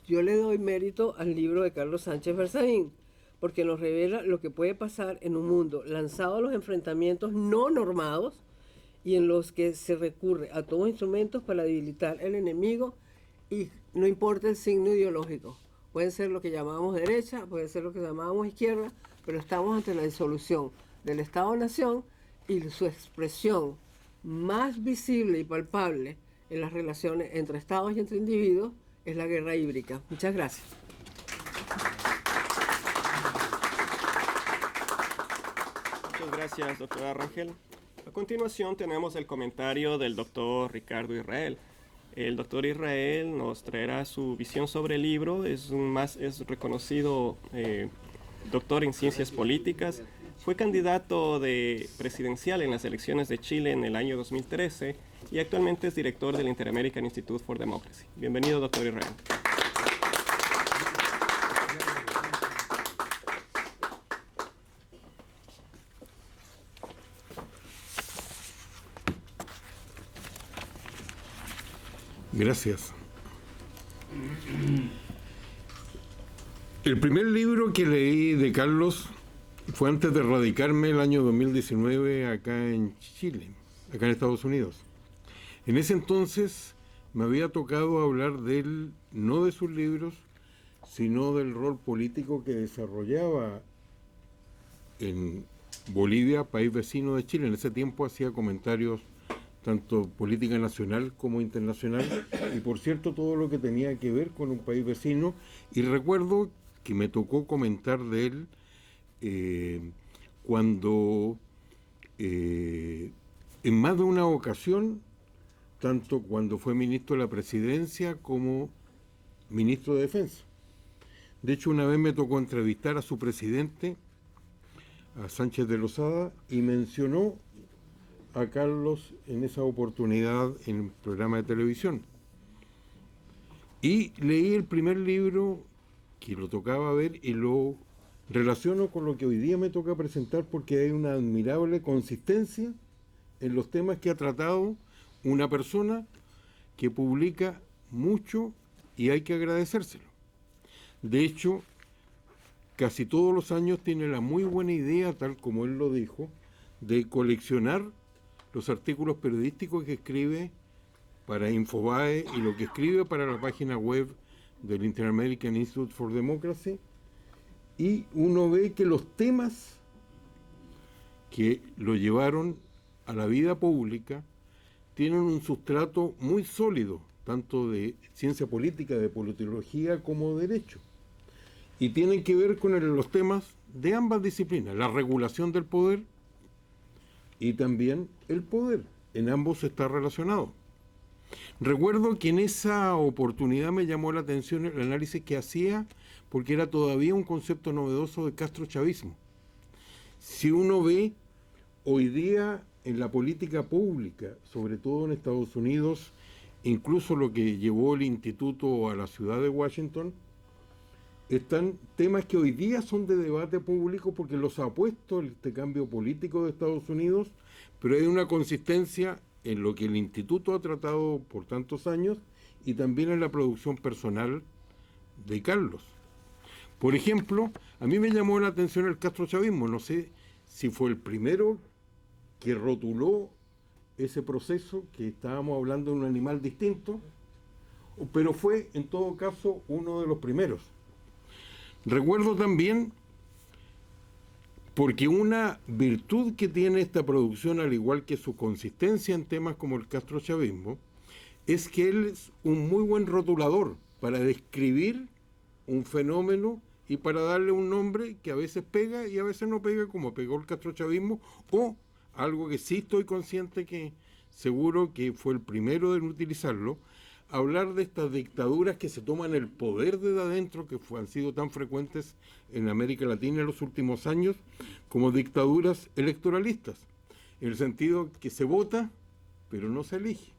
yo le doy mérito al libro de Carlos Sánchez Berzaín, porque nos revela lo que puede pasar en un mundo lanzado a los enfrentamientos no normados y en los que se recurre a todos instrumentos para debilitar al enemigo, y no importa el signo ideológico. Pueden ser lo que llamábamos derecha, puede ser lo que llamábamos izquierda, pero estamos ante la disolución del Estado-Nación y su expresión más visible y palpable en las relaciones entre estados y entre individuos es la guerra híbrida. Muchas gracias. Muchas gracias, doctora Rangel. A continuación tenemos el comentario del doctor Ricardo Israel. El doctor Israel nos traerá su visión sobre el libro. Es reconocido doctor en ciencias políticas. Fue candidato presidencial en las elecciones de Chile en el año 2013 y actualmente es director del Inter-American Institute for Democracy. Bienvenido, doctor Israel. Gracias. El primer libro que leí de Carlos fue antes de radicarme el año 2019 acá en Chile, acá en Estados Unidos. En ese entonces me había tocado hablar de él, no de sus libros, sino del rol político que desarrollaba en Bolivia, país vecino de Chile. En ese tiempo hacía comentarios tanto política nacional como internacional, y por cierto todo lo que tenía que ver con un país vecino, y recuerdo que me tocó comentar de él cuando en más de una ocasión, tanto cuando fue ministro de la Presidencia como ministro de Defensa. De hecho, una vez me tocó entrevistar a su presidente, a Sánchez de Lozada, y mencionó a Carlos en esa oportunidad en un programa de televisión. Y leí el primer libro que lo tocaba ver y lo relaciono con lo que hoy día me toca presentar porque hay una admirable consistencia en los temas que ha tratado una persona que publica mucho y hay que agradecérselo. De hecho, casi todos los años tiene la muy buena idea, tal como él lo dijo, de coleccionar los artículos periodísticos que escribe para Infobae y lo que escribe para la página web del Inter-American Institute for Democracy, y uno ve que los temas que lo llevaron a la vida pública tienen un sustrato muy sólido, tanto de ciencia política, de politología, como de derecho. Y tienen que ver con los temas de ambas disciplinas, la regulación del poder y también el poder. En ambos está relacionado. Recuerdo que en esa oportunidad me llamó la atención el análisis que hacía, porque era todavía un concepto novedoso de castrochavismo. Si uno ve hoy día en la política pública, sobre todo en Estados Unidos, incluso lo que llevó el instituto a la ciudad de Washington, están temas que hoy día son de debate público porque los ha puesto este cambio político de Estados Unidos, pero hay una consistencia en lo que el instituto ha tratado por tantos años y también en la producción personal de Carlos. Por ejemplo, a mí me llamó la atención el castrochavismo, no sé si fue el primero que rotuló ese proceso, que estábamos hablando de un animal distinto, pero fue en todo caso uno de los primeros. Recuerdo también, porque una virtud que tiene esta producción, al igual que su consistencia en temas como el castrochavismo, es que él es un muy buen rotulador para describir un fenómeno y para darle un nombre que a veces pega y a veces no pega, como pegó el castrochavismo, o algo que sí estoy consciente que seguro que fue el primero en utilizarlo, hablar de estas dictaduras que se toman el poder desde adentro, que han sido tan frecuentes en América Latina en los últimos años, como dictaduras electoralistas, en el sentido que se vota, pero no se elige,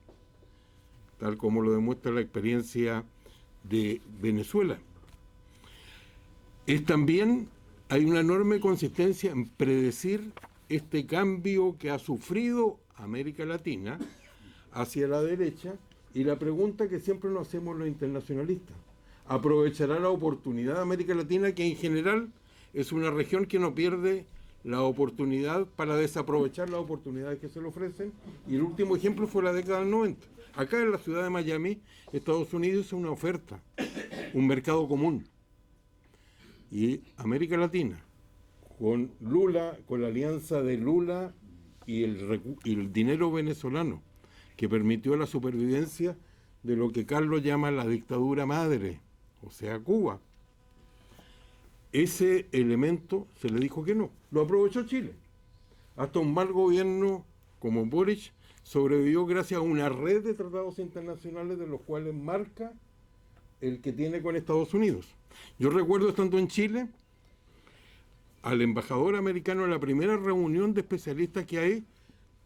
tal como lo demuestra la experiencia de Venezuela. También hay una enorme consistencia en predecir este cambio que ha sufrido América Latina hacia la derecha, y la pregunta que siempre nos hacemos los internacionalistas: ¿aprovechará la oportunidad de América Latina, que en general es una región que no pierde la oportunidad para desaprovechar las oportunidades que se le ofrecen? Y el último ejemplo fue la década del 90. Acá en la ciudad de Miami, Estados Unidos hizo una oferta, un mercado común. Y América Latina, con Lula, con la alianza de Lula y el dinero venezolano, que permitió la supervivencia de lo que Carlos llama la dictadura madre, o sea, Cuba. Ese elemento se le dijo que no. Lo aprovechó Chile. Hasta un mal gobierno como Boric sobrevivió gracias a una red de tratados internacionales, de los cuales marca el que tiene con Estados Unidos. Yo recuerdo, estando en Chile, al embajador americano en la primera reunión de especialistas que hay,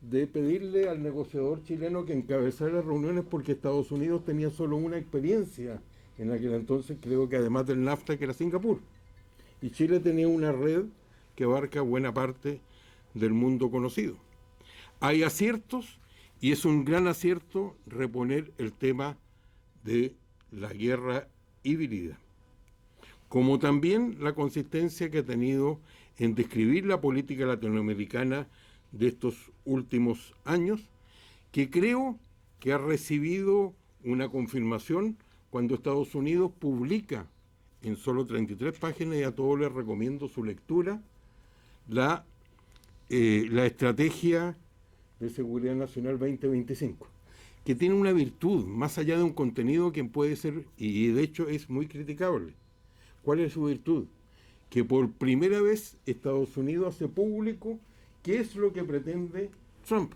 de pedirle al negociador chileno que encabezara las reuniones, porque Estados Unidos tenía solo una experiencia en aquel entonces, creo que además del NAFTA, que era Singapur. Y Chile tenía una red que abarca buena parte del mundo conocido. Hay aciertos, y es un gran acierto reponer el tema de la guerra híbrida, como también la consistencia que ha tenido en describir la política latinoamericana de estos últimos años, que creo que ha recibido una confirmación cuando Estados Unidos publica en solo 33 páginas, y a todos les recomiendo su lectura, la Estrategia de Seguridad Nacional 2025, que tiene una virtud, más allá de un contenido que puede ser, y de hecho es muy criticable. ¿Cuál es su virtud? Que por primera vez Estados Unidos hace público qué es lo que pretende Trump,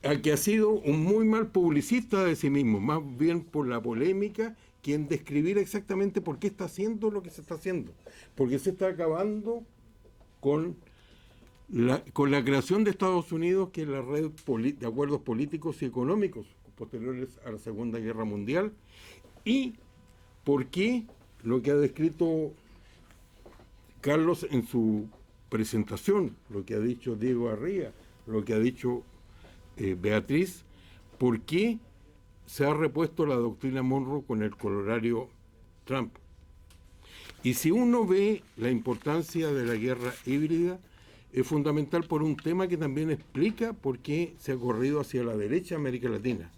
al que ha sido un muy mal publicista de sí mismo, más bien por la polémica que en describir exactamente por qué está haciendo lo que se está haciendo, porque se está acabando con la creación de Estados Unidos, que es la red de acuerdos políticos y económicos posteriores a la Segunda Guerra Mundial, y por qué lo que ha descrito Carlos en su presentación, lo que ha dicho Diego Arría, lo que ha dicho Beatriz, por qué se ha repuesto la doctrina Monroe con el corolario Trump. Y si uno ve la importancia de la guerra híbrida, es fundamental por un tema que también explica por qué se ha corrido hacia la derecha América Latina: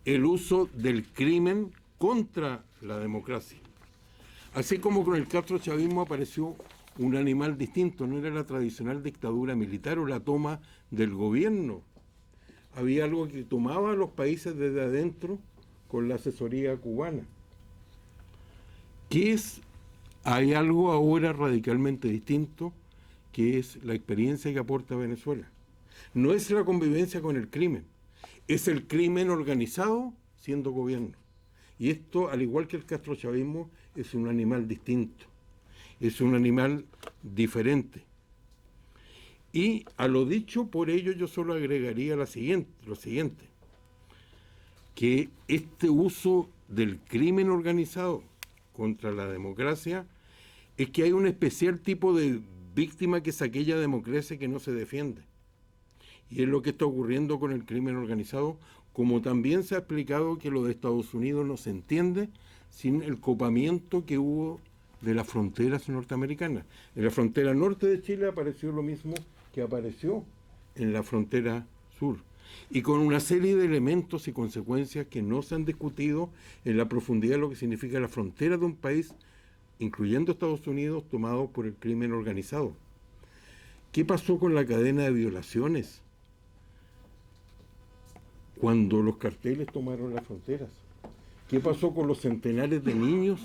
el uso del crimen contra la democracia. Así como con el castrochavismo apareció un animal distinto, no era la tradicional dictadura militar o la toma del gobierno. Había algo que tomaba a los países desde adentro con la asesoría cubana. Hay algo ahora radicalmente distinto, que es la experiencia que aporta Venezuela. No es la convivencia con el crimen, es el crimen organizado siendo gobierno. Y esto, al igual que el castrochavismo, es un animal distinto, es un animal diferente. Y a lo dicho por ello yo solo agregaría lo siguiente, que este uso del crimen organizado contra la democracia es que hay un especial tipo de víctima, que es aquella democracia que no se defiende. Y es lo que está ocurriendo con el crimen organizado, como también se ha explicado que lo de Estados Unidos no se entiende sin el copamiento que hubo de las fronteras norteamericanas. En la frontera norte de Chile apareció lo mismo que apareció en la frontera sur, y con una serie de elementos y consecuencias que no se han discutido en la profundidad de lo que significa la frontera de un país, incluyendo Estados Unidos, tomado por el crimen organizado. ¿Qué pasó con la cadena de violaciones cuando los carteles tomaron las fronteras? ¿Qué pasó con los centenares de niños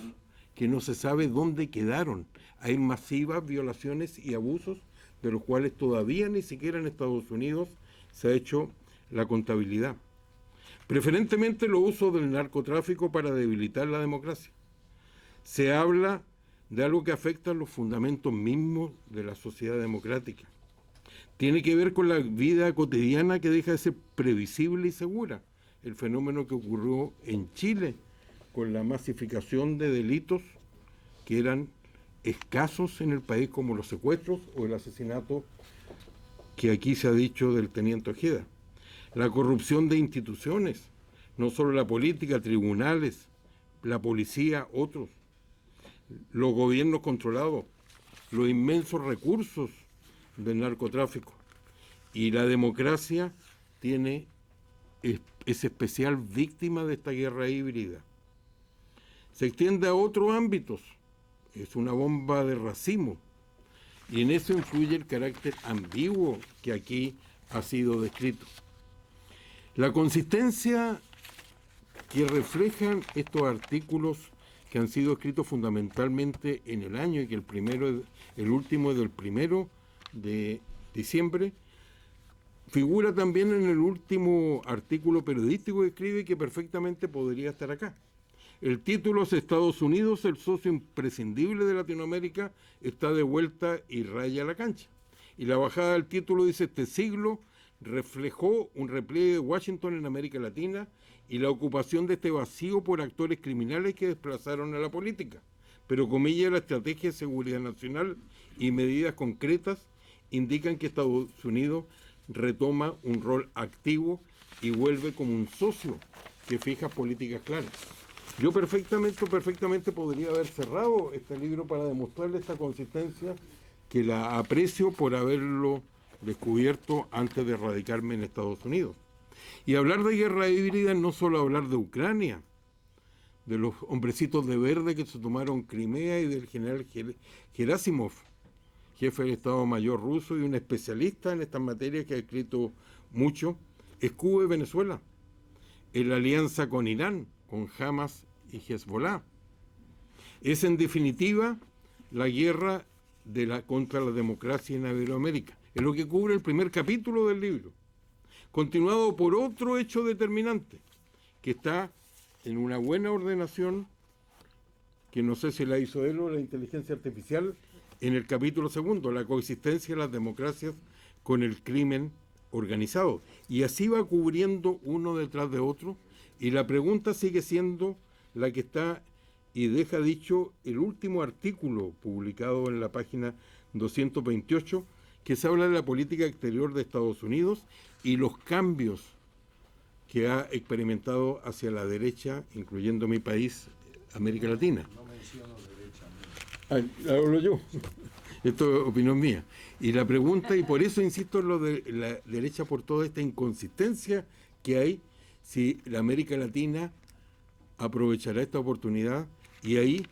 que no se sabe dónde quedaron? Hay masivas violaciones y abusos de los cuales todavía ni siquiera en Estados Unidos se ha hecho la contabilidad. Preferentemente los usos del narcotráfico para debilitar la democracia. Se habla de algo que afecta a los fundamentos mismos de la sociedad democrática. Tiene que ver con la vida cotidiana, que deja de ser previsible y segura. El fenómeno que ocurrió en Chile con la masificación de delitos que eran escasos en el país, como los secuestros o el asesinato que aquí se ha dicho del teniente Ojeda. La corrupción de instituciones, no solo la política, tribunales, la policía, otros. Los gobiernos controlados, los inmensos recursos del narcotráfico. Y la democracia es especial víctima de esta guerra híbrida. Se extiende a otros ámbitos, es una bomba de racimo, y en eso influye el carácter ambiguo que aquí ha sido descrito. La consistencia que reflejan estos artículos, que han sido escritos fundamentalmente en el año, y que el último es del 1 de diciembre, figura también en el último artículo periodístico que escribe, y que perfectamente podría estar acá. El título es: Estados Unidos, el socio imprescindible de Latinoamérica, está de vuelta y raya la cancha. Y la bajada del título dice: este siglo reflejó un repliegue de Washington en América Latina y la ocupación de este vacío por actores criminales que desplazaron a la política. Pero comillas, la estrategia de seguridad nacional y medidas concretas indican que Estados Unidos retoma un rol activo y vuelve como un socio que fija políticas claras. Yo perfectamente podría haber cerrado este libro para demostrarle esta consistencia, que la aprecio por haberlo descubierto antes de radicarme en Estados Unidos. Y hablar de guerra híbrida es no solo hablar de Ucrania, de los hombrecitos de verde que se tomaron Crimea y del general Gerasimov, jefe del Estado Mayor ruso y un especialista en estas materias que ha escrito mucho. Es Cuba y Venezuela, en la alianza con Irán, con Hamas y Hezbollah. Es en definitiva la guerra contra la democracia en Iberoamérica. Es lo que cubre el primer capítulo del libro, continuado por otro hecho determinante, que está en una buena ordenación, que no sé si la hizo él o la inteligencia artificial, en el capítulo 2, la coexistencia de las democracias con el crimen organizados. Y así va cubriendo uno detrás de otro. Y la pregunta sigue siendo la que está y deja dicho el último artículo publicado en la página 228, que se habla de la política exterior de Estados Unidos y los cambios que ha experimentado hacia la derecha, incluyendo mi país, América Latina. No menciono derecha. Hablo yo. Esto es opinión mía. Y la pregunta, y por eso insisto en lo de la derecha, por toda esta inconsistencia que hay, si la América Latina aprovechará esta oportunidad. Y ahí,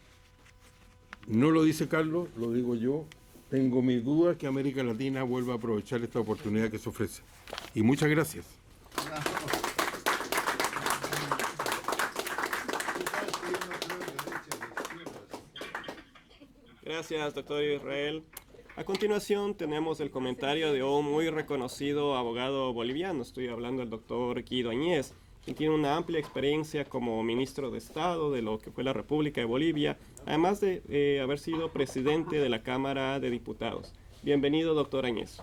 no lo dice Carlos, lo digo yo, tengo mis dudas que América Latina vuelva a aprovechar esta oportunidad que se ofrece. Y muchas gracias. Gracias, doctor Israel. A continuación tenemos el comentario de un muy reconocido abogado boliviano. Estoy hablando del doctor Guido Añez, quien tiene una amplia experiencia como ministro de Estado de lo que fue la República de Bolivia, además de haber sido presidente de la Cámara de Diputados. Bienvenido, doctor Añez.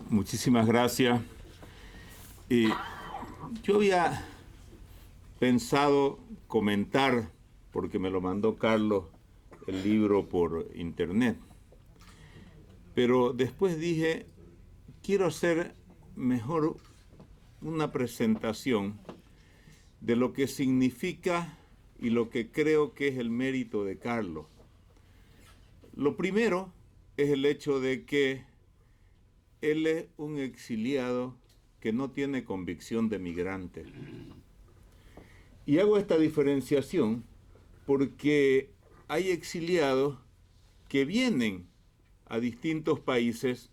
Muchísimas gracias. Yo había pensado comentar, porque me lo mandó Carlos, el libro por internet. Pero después dije, quiero hacer mejor una presentación de lo que significa y lo que creo que es el mérito de Carlos. Lo primero es el hecho de que él es un exiliado que no tiene convicción de migrante. Y hago esta diferenciación porque hay exiliados que vienen a distintos países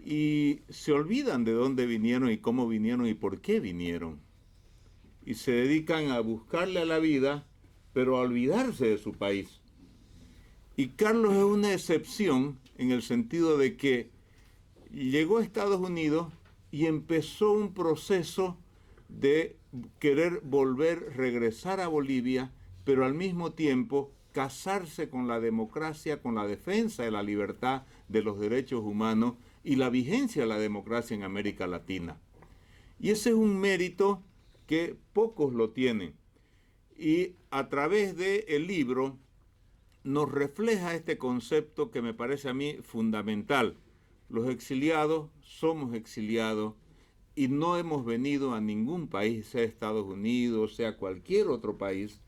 y se olvidan de dónde vinieron y cómo vinieron y por qué vinieron. Y se dedican a buscarle a la vida, pero a olvidarse de su país. Y Carlos es una excepción en el sentido de que llegó a Estados Unidos y empezó un proceso de querer regresar a Bolivia, pero al mismo tiempo casarse con la democracia, con la defensa de la libertad, de los derechos humanos y la vigencia de la democracia en América Latina. Y ese es un mérito que pocos lo tienen. Y a través del libro nos refleja este concepto que me parece a mí fundamental. Los exiliados somos exiliados y no hemos venido a ningún país, sea Estados Unidos, sea cualquier otro país,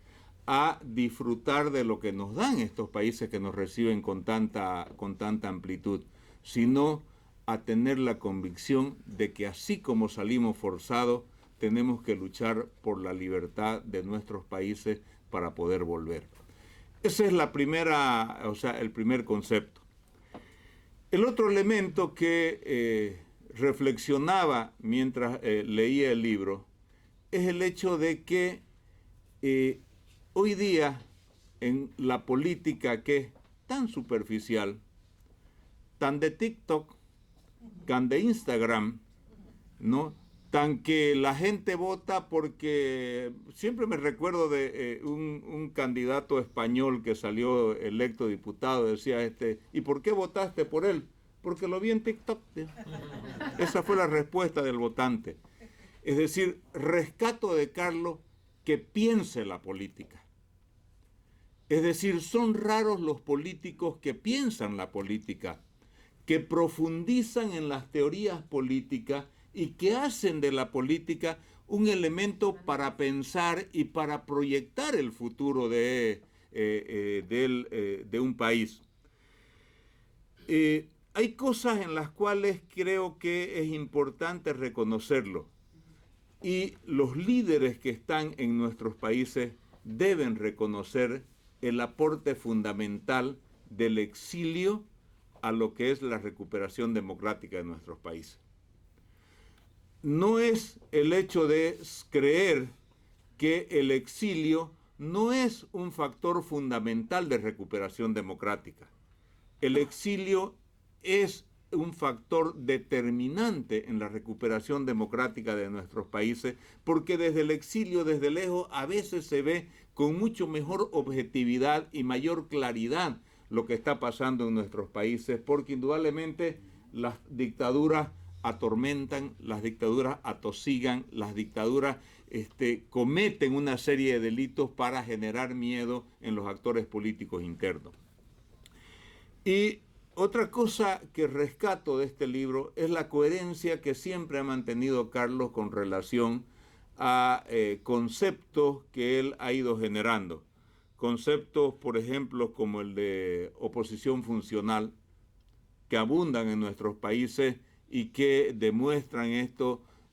a disfrutar de lo que nos dan estos países que nos reciben con tanta amplitud, sino a tener la convicción de que así como salimos forzados, tenemos que luchar por la libertad de nuestros países para poder volver. Ese es el primer concepto. El otro elemento que reflexionaba mientras leía el libro es el hecho de que hoy día en la política que es tan superficial, tan de TikTok, tan de Instagram, ¿no? Tan que la gente vota porque siempre me recuerdo de un candidato español que salió electo diputado, decía ¿y por qué votaste por él? Porque lo vi en TikTok. Esa fue la respuesta del votante. Es decir, rescato de Carlos que piense la política. Es decir, son raros los políticos que piensan la política, que profundizan en las teorías políticas y que hacen de la política un elemento para pensar y para proyectar el futuro de un país. Hay cosas en las cuales creo que es importante reconocerlo y los líderes que están en nuestros países deben reconocer el aporte fundamental del exilio a lo que es la recuperación democrática de nuestros países. No es el hecho de creer que el exilio no es un factor fundamental de recuperación democrática. El exilio es un factor determinante en la recuperación democrática de nuestros países, porque desde el exilio, desde lejos, a veces se ve con mucho mejor objetividad y mayor claridad lo que está pasando en nuestros países, porque indudablemente las dictaduras atormentan, las dictaduras atosigan, las dictaduras cometen una serie de delitos para generar miedo en los actores políticos internos. Y otra cosa que rescato de este libro es la coherencia que siempre ha mantenido Carlos con relación a conceptos que él ha ido generando. Conceptos, por ejemplo, como el de oposición funcional, que abundan en nuestros países y que demuestran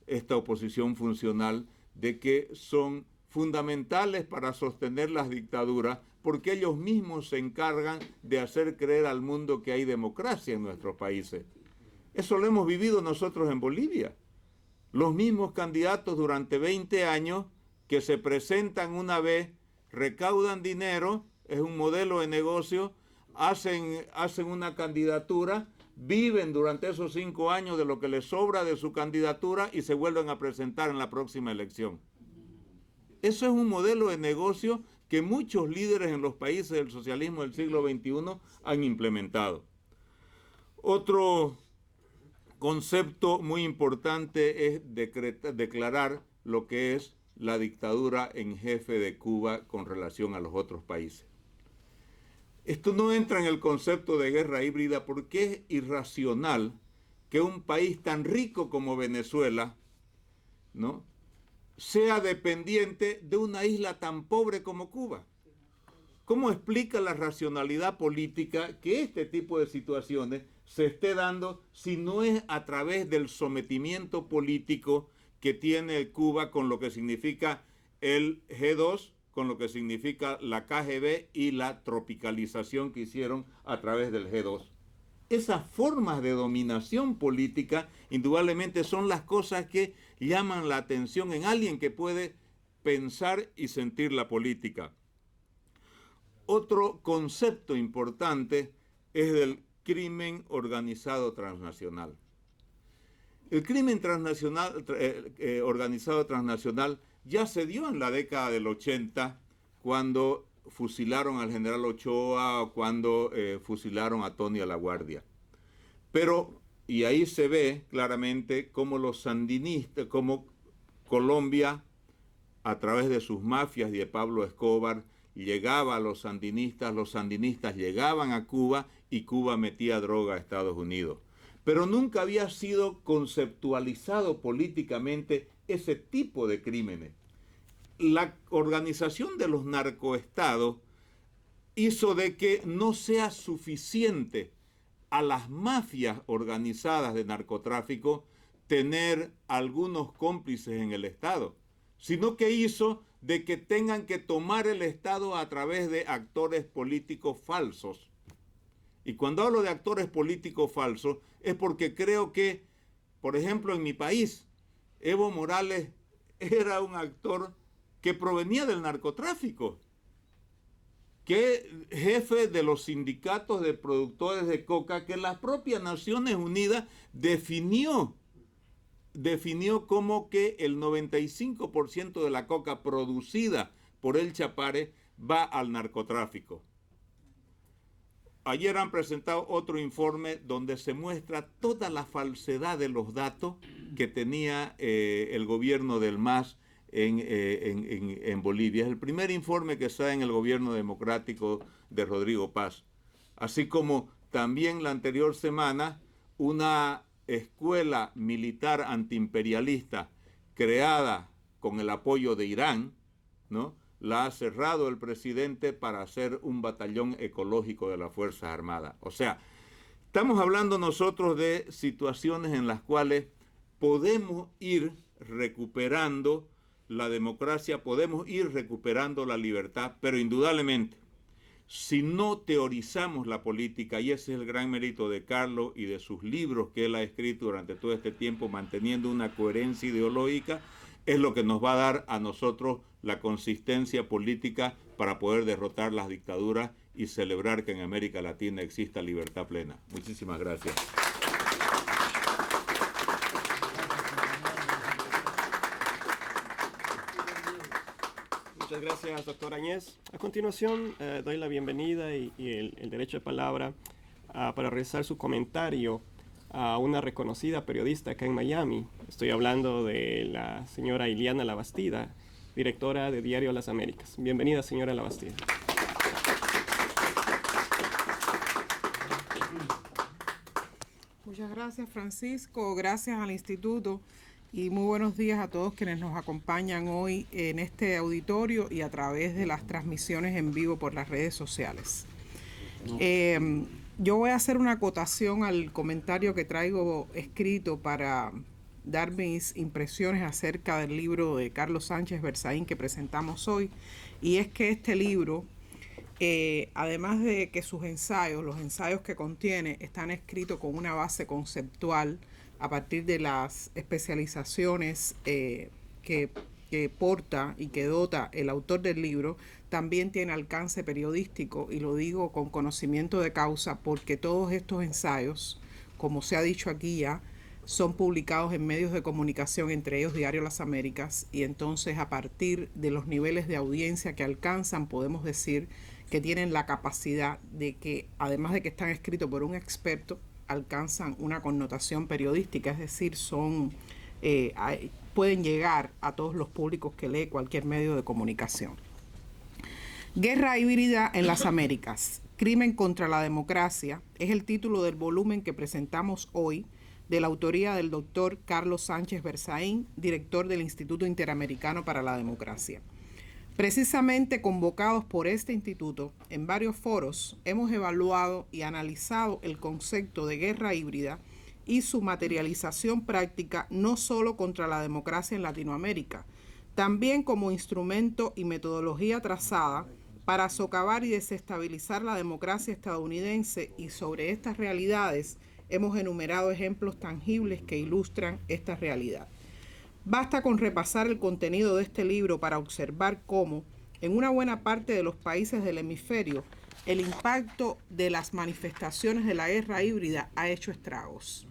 esta oposición funcional, de que son fundamentales para sostener las dictaduras, porque ellos mismos se encargan de hacer creer al mundo que hay democracia en nuestros países. Eso lo hemos vivido nosotros en Bolivia. Los mismos candidatos durante 20 años que se presentan una vez, recaudan dinero, es un modelo de negocio, hacen una candidatura, viven durante esos 5 años de lo que les sobra de su candidatura y se vuelven a presentar en la próxima elección. Eso es un modelo de negocio que muchos líderes en los países del socialismo del siglo XXI han implementado. Otro concepto muy importante es declarar lo que es la dictadura en jefe de Cuba con relación a los otros países. Esto no entra en el concepto de guerra híbrida porque es irracional que un país tan rico como Venezuela, ¿no?, sea dependiente de una isla tan pobre como Cuba. ¿Cómo explica la racionalidad política que este tipo de situaciones se esté dando si no es a través del sometimiento político que tiene Cuba con lo que significa el G2, con lo que significa la KGB y la tropicalización que hicieron a través del G2? Esas formas de dominación política indudablemente son las cosas que llaman la atención en alguien que puede pensar y sentir la política. Otro concepto importante es el crimen organizado transnacional. El crimen transnacional, organizado transnacional ya se dio en la década del 80 cuando fusilaron al general Ochoa o cuando fusilaron a Tony Laguardia. Pero, y ahí se ve claramente cómo los sandinistas, cómo Colombia, a través de sus mafias y de Pablo Escobar, llegaba a los sandinistas llegaban a Cuba y Cuba metía droga a Estados Unidos. Pero nunca había sido conceptualizado políticamente ese tipo de crímenes. La organización de los narcoestados hizo de que no sea suficiente a las mafias organizadas de narcotráfico tener algunos cómplices en el Estado, sino que hizo de que tengan que tomar el Estado a través de actores políticos falsos. Y cuando hablo de actores políticos falsos es porque creo que, por ejemplo, en mi país, Evo Morales era un actor que provenía del narcotráfico, que jefe de los sindicatos de productores de coca, que las propias Naciones Unidas definió como que el 95% de la coca producida por el Chapare va al narcotráfico. Ayer han presentado otro informe donde se muestra toda la falsedad de los datos que tenía el gobierno del MAS en Bolivia. Es el primer informe que sale en el gobierno democrático de Rodrigo Paz. Así como también la anterior semana una escuela militar antiimperialista creada con el apoyo de Irán, ¿no?, la ha cerrado el presidente para hacer un batallón ecológico de las Fuerzas Armadas. O sea, estamos hablando nosotros de situaciones en las cuales podemos ir recuperando la democracia, podemos ir recuperando la libertad, pero indudablemente, si no teorizamos la política, y ese es el gran mérito de Carlos y de sus libros que él ha escrito durante todo este tiempo, manteniendo una coherencia ideológica, es lo que nos va a dar a nosotros la consistencia política para poder derrotar las dictaduras y celebrar que en América Latina exista libertad plena. Muchísimas gracias. Muchas gracias, doctor Añez. A continuación, doy la bienvenida y el derecho de palabra para realizar su comentario a una reconocida periodista acá en Miami. Estoy hablando de la señora Iliana Labastida, directora de Diario Las Américas. Bienvenida, señora Labastida. Muchas gracias, Francisco. Gracias al Instituto y muy buenos días a todos quienes nos acompañan hoy en este auditorio y a través de las transmisiones en vivo por las redes sociales. Yo voy a hacer una acotación al comentario que traigo escrito para dar mis impresiones acerca del libro de Carlos Sánchez Berzaín que presentamos hoy, y es que este libro, además de que sus ensayos, los ensayos que contiene, están escritos con una base conceptual a partir de las especializaciones que porta y que dota el autor del libro, también tiene alcance periodístico, y lo digo con conocimiento de causa porque todos estos ensayos, como se ha dicho aquí ya, son publicados en medios de comunicación, entre ellos Diario Las Américas, y entonces a partir de los niveles de audiencia que alcanzan podemos decir que tienen la capacidad de que, además de que están escritos por un experto, alcanzan una connotación periodística, es decir, pueden llegar a todos los públicos que lee cualquier medio de comunicación. Guerra híbrida en las Américas, crimen contra la democracia, es el título del volumen que presentamos hoy, de la autoría del doctor Carlos Sánchez Berzaín, director del Instituto Interamericano para la Democracia. Precisamente convocados por este instituto, en varios foros hemos evaluado y analizado el concepto de guerra híbrida y su materialización práctica no solo contra la democracia en Latinoamérica, también como instrumento y metodología trazada para socavar y desestabilizar la democracia estadounidense, y sobre estas realidades hemos enumerado ejemplos tangibles que ilustran esta realidad. Basta con repasar el contenido de este libro para observar cómo, en una buena parte de los países del hemisferio, el impacto de las manifestaciones de la guerra híbrida ha hecho estragos.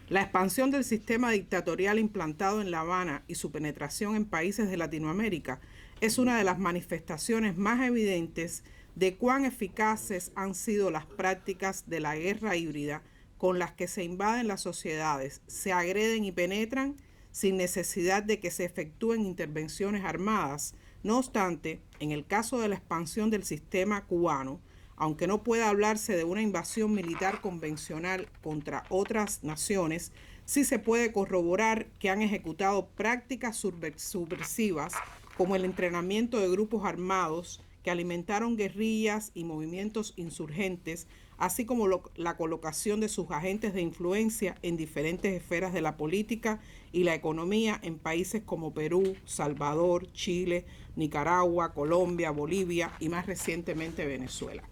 La expansión del sistema dictatorial implantado en La Habana y su penetración en países de Latinoamérica es una de las manifestaciones más evidentes de cuán eficaces han sido las prácticas de la guerra híbrida con las que se invaden las sociedades, se agreden y penetran sin necesidad de que se efectúen intervenciones armadas. No obstante, en el caso de la expansión del sistema cubano, aunque no pueda hablarse de una invasión militar convencional contra otras naciones, sí se puede corroborar que han ejecutado prácticas subversivas como el entrenamiento de grupos armados que alimentaron guerrillas y movimientos insurgentes, así como la colocación de sus agentes de influencia en diferentes esferas de la política y la economía en países como Perú, Salvador, Chile, Nicaragua, Colombia, Bolivia y más recientemente Venezuela.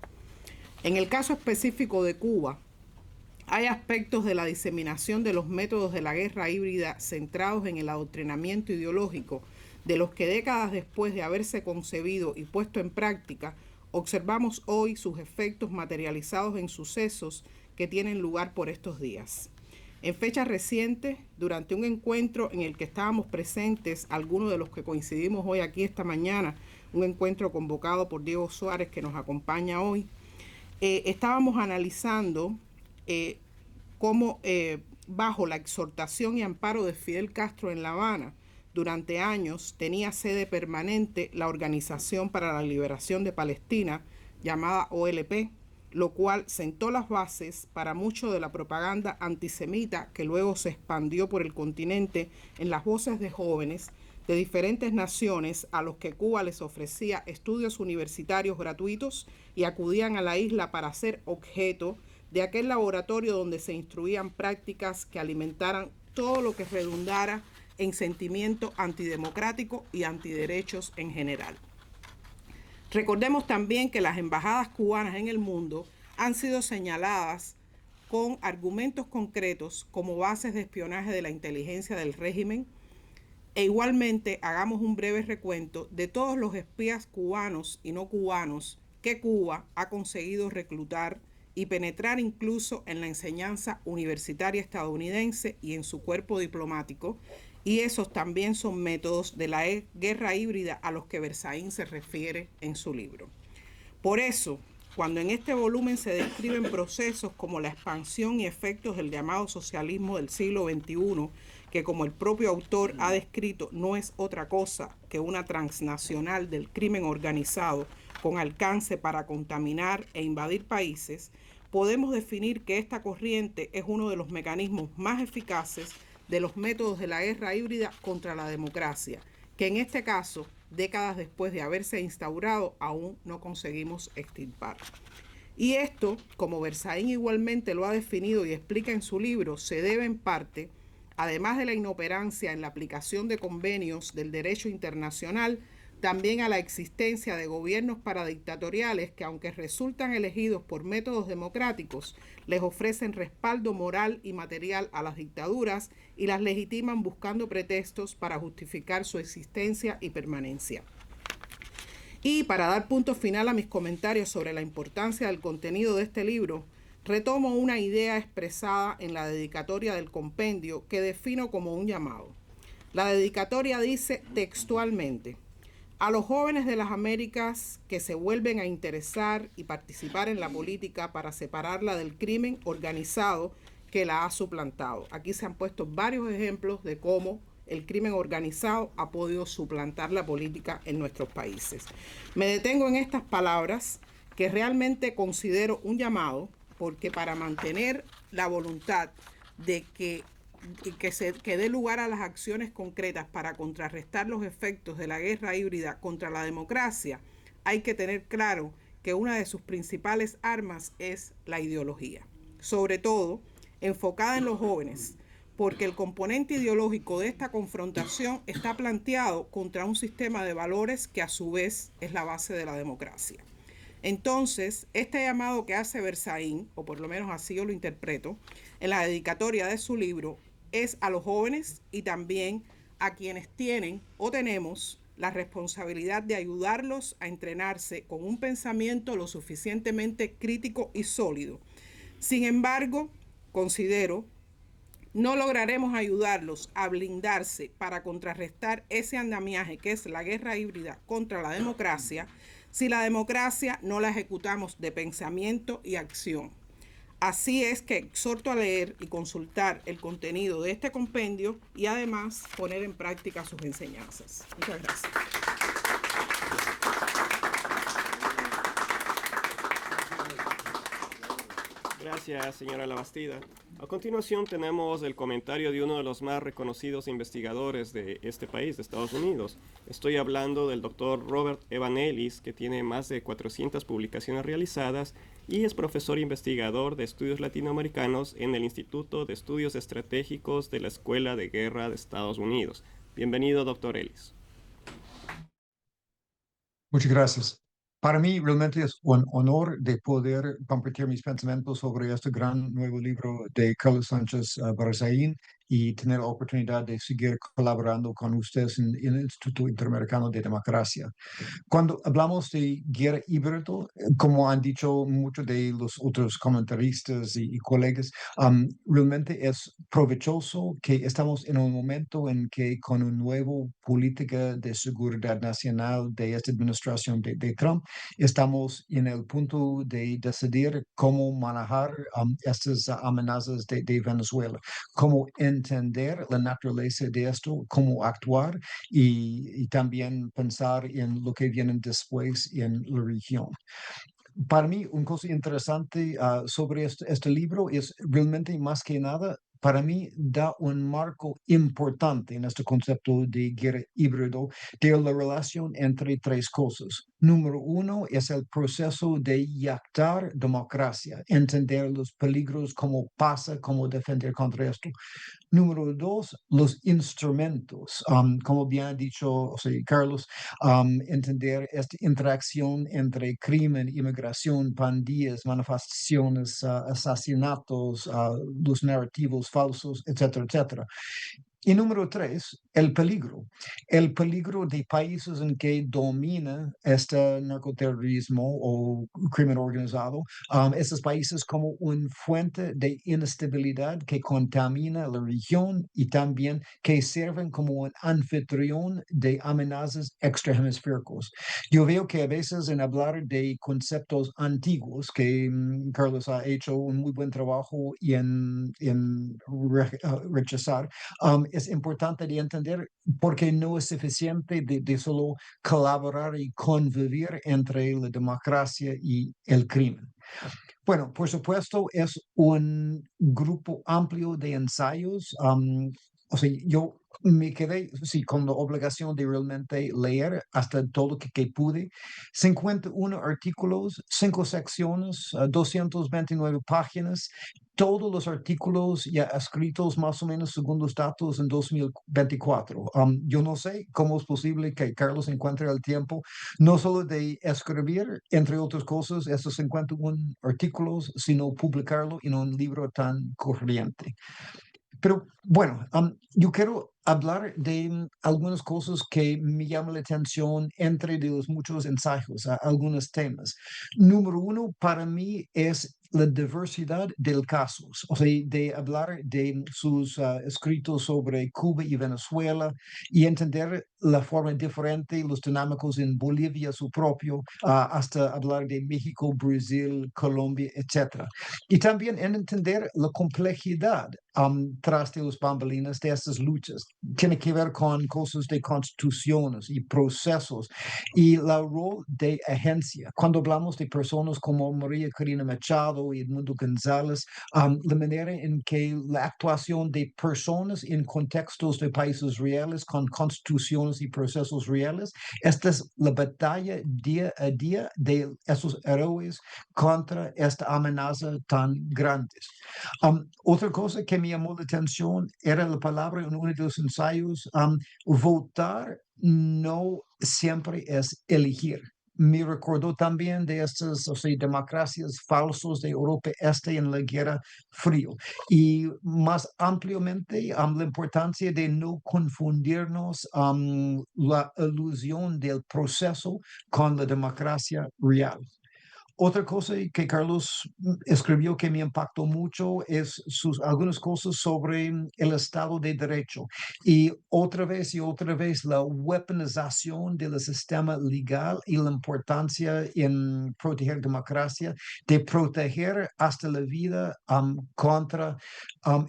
En el caso específico de Cuba, hay aspectos de la diseminación de los métodos de la guerra híbrida centrados en el adoctrinamiento ideológico, de los que décadas después de haberse concebido y puesto en práctica, observamos hoy sus efectos materializados en sucesos que tienen lugar por estos días. En fechas recientes, durante un encuentro en el que estábamos presentes, algunos de los que coincidimos hoy aquí esta mañana, un encuentro convocado por Diego Suárez que nos acompaña hoy, estábamos analizando cómo bajo la exhortación y amparo de Fidel Castro en La Habana, durante años tenía sede permanente la Organización para la Liberación de Palestina, llamada OLP, lo cual sentó las bases para mucho de la propaganda antisemita que luego se expandió por el continente en las voces de jóvenes de diferentes naciones a los que Cuba les ofrecía estudios universitarios gratuitos y acudían a la isla para ser objeto de aquel laboratorio donde se instruían prácticas que alimentaran todo lo que redundara en sentimiento antidemocrático y antiderechos en general. Recordemos también que las embajadas cubanas en el mundo han sido señaladas con argumentos concretos como bases de espionaje de la inteligencia del régimen, e igualmente hagamos un breve recuento de todos los espías cubanos y no cubanos que Cuba ha conseguido reclutar y penetrar incluso en la enseñanza universitaria estadounidense y en su cuerpo diplomático, Y esos también son métodos de la guerra híbrida a los que Berzaín se refiere en su libro. Por eso, cuando en este volumen se describen procesos como la expansión y efectos del llamado socialismo del siglo XXI, que como el propio autor ha descrito no es otra cosa que una transnacional del crimen organizado con alcance para contaminar e invadir países, podemos definir que esta corriente es uno de los mecanismos más eficaces de los métodos de la guerra híbrida contra la democracia, que en este caso, décadas después de haberse instaurado, aún no conseguimos extirpar. Y esto, como Berzaín igualmente lo ha definido y explica en su libro, se debe en parte, además de la inoperancia en la aplicación de convenios del derecho internacional, también a la existencia de gobiernos paradictatoriales que, aunque resultan elegidos por métodos democráticos, les ofrecen respaldo moral y material a las dictaduras y las legitiman buscando pretextos para justificar su existencia y permanencia. Y para dar punto final a mis comentarios sobre la importancia del contenido de este libro, retomo una idea expresada en la dedicatoria del compendio que defino como un llamado. La dedicatoria dice textualmente: a los jóvenes de las Américas que se vuelven a interesar y participar en la política para separarla del crimen organizado que la ha suplantado. Aquí se han puesto varios ejemplos de cómo el crimen organizado ha podido suplantar la política en nuestros países. Me detengo en estas palabras que realmente considero un llamado, porque para mantener la voluntad de que dé lugar a las acciones concretas para contrarrestar los efectos de la guerra híbrida contra la democracia, hay que tener claro que una de sus principales armas es la ideología, sobre todo enfocada en los jóvenes, porque el componente ideológico de esta confrontación está planteado contra un sistema de valores que a su vez es la base de la democracia. Entonces, este llamado que hace Berzaín, o por lo menos así yo lo interpreto, en la dedicatoria de su libro, es a los jóvenes y también a quienes tienen o tenemos la responsabilidad de ayudarlos a entrenarse con un pensamiento lo suficientemente crítico y sólido. Sin embargo, considero, no lograremos ayudarlos a blindarse para contrarrestar ese andamiaje que es la guerra híbrida contra la democracia si la democracia no la ejecutamos de pensamiento y acción. Así es que exhorto a leer y consultar el contenido de este compendio y además poner en práctica sus enseñanzas. Muchas gracias. Gracias, señora Labastida. A continuación tenemos el comentario de uno de los más reconocidos investigadores de este país, de Estados Unidos. Estoy hablando del doctor Robert Evan Ellis, que tiene más de 400 publicaciones realizadas y es profesor investigador de estudios latinoamericanos en el Instituto de Estudios Estratégicos de la Escuela de Guerra de Estados Unidos. Bienvenido, doctor Ellis. Muchas gracias. Para mí realmente es un honor de poder compartir mis pensamientos sobre este gran nuevo libro de Carlos Sánchez Berzaín y tener la oportunidad de seguir colaborando con ustedes en el Instituto Interamericano de Democracia. Cuando hablamos de guerra híbrida, como han dicho muchos de los otros comentaristas y colegas, realmente es provechoso que estamos en un momento en que con una nueva política de seguridad nacional de esta administración de Trump, estamos en el punto de decidir cómo manejar estas amenazas de Venezuela, cómo entender la naturaleza de esto, cómo actuar y también pensar en lo que viene después en la región. Para mí, una cosa interesante sobre este libro es realmente más que nada, para mí da un marco importante en este concepto de guerra híbrido de la relación entre tres cosas. Número uno es el proceso de inyectar democracia, entender los peligros, cómo pasa, cómo defender contra esto. Número dos, los instrumentos, como bien ha dicho Carlos, entender esta interacción entre crimen, inmigración, pandillas, manifestaciones, asesinatos, los narrativos falsos, etcétera, etcétera. Y número tres, el peligro de países en que domina este narcoterrorismo o crimen organizado, esos países como una fuente de inestabilidad que contamina la región y también que sirven como un anfitrión de amenazas extrahemisféricos. Yo veo que a veces en hablar de conceptos antiguos, que Carlos ha hecho un muy buen trabajo en rechazar, es importante de entender porque no es suficiente de solo colaborar y convivir entre la democracia y el crimen. Bueno, por supuesto, es un grupo amplio de ensayos. O sea, yo me quedé con la obligación de realmente leer hasta todo lo que pude. 51 artículos, 5 secciones, 229 páginas. Todos los artículos ya escritos más o menos según los datos en 2024. Yo no sé cómo es posible que Carlos encuentre el tiempo no solo de escribir, entre otras cosas, esos 51 artículos, sino publicarlo en un libro tan corriente. Pero bueno, yo quiero hablar de algunas cosas que me llaman la atención entre de los muchos ensayos, algunos temas. Número uno, para mí, es la diversidad de casos, o sea, de hablar de sus escritos sobre Cuba y Venezuela y entender la forma diferente, los dinámicos en Bolivia, su propio, hasta hablar de México, Brasil, Colombia, etc. Y también en entender la complejidad tras de los bambalinas de estas luchas. Tiene que ver con cosas de constituciones y procesos y el rol de agencia. Cuando hablamos de personas como María Corina Machado y Edmundo González, la manera en que la actuación de personas en contextos de países reales con constituciones y procesos reales, esta es la batalla día a día de esos héroes contra esta amenaza tan grande. Otra cosa que me llamó la atención era la palabra en uno de los ensayos, votar no siempre es elegir. Me recordó también de estas democracias falsas de Europa Este en la Guerra Fría. Y más ampliamente, la importancia de no confundirnos la ilusión del proceso con la democracia real. Otra cosa que Carlos escribió que me impactó mucho es algunas cosas sobre el Estado de Derecho y otra vez la weaponización del sistema legal y la importancia en proteger democracia, de proteger hasta la vida contra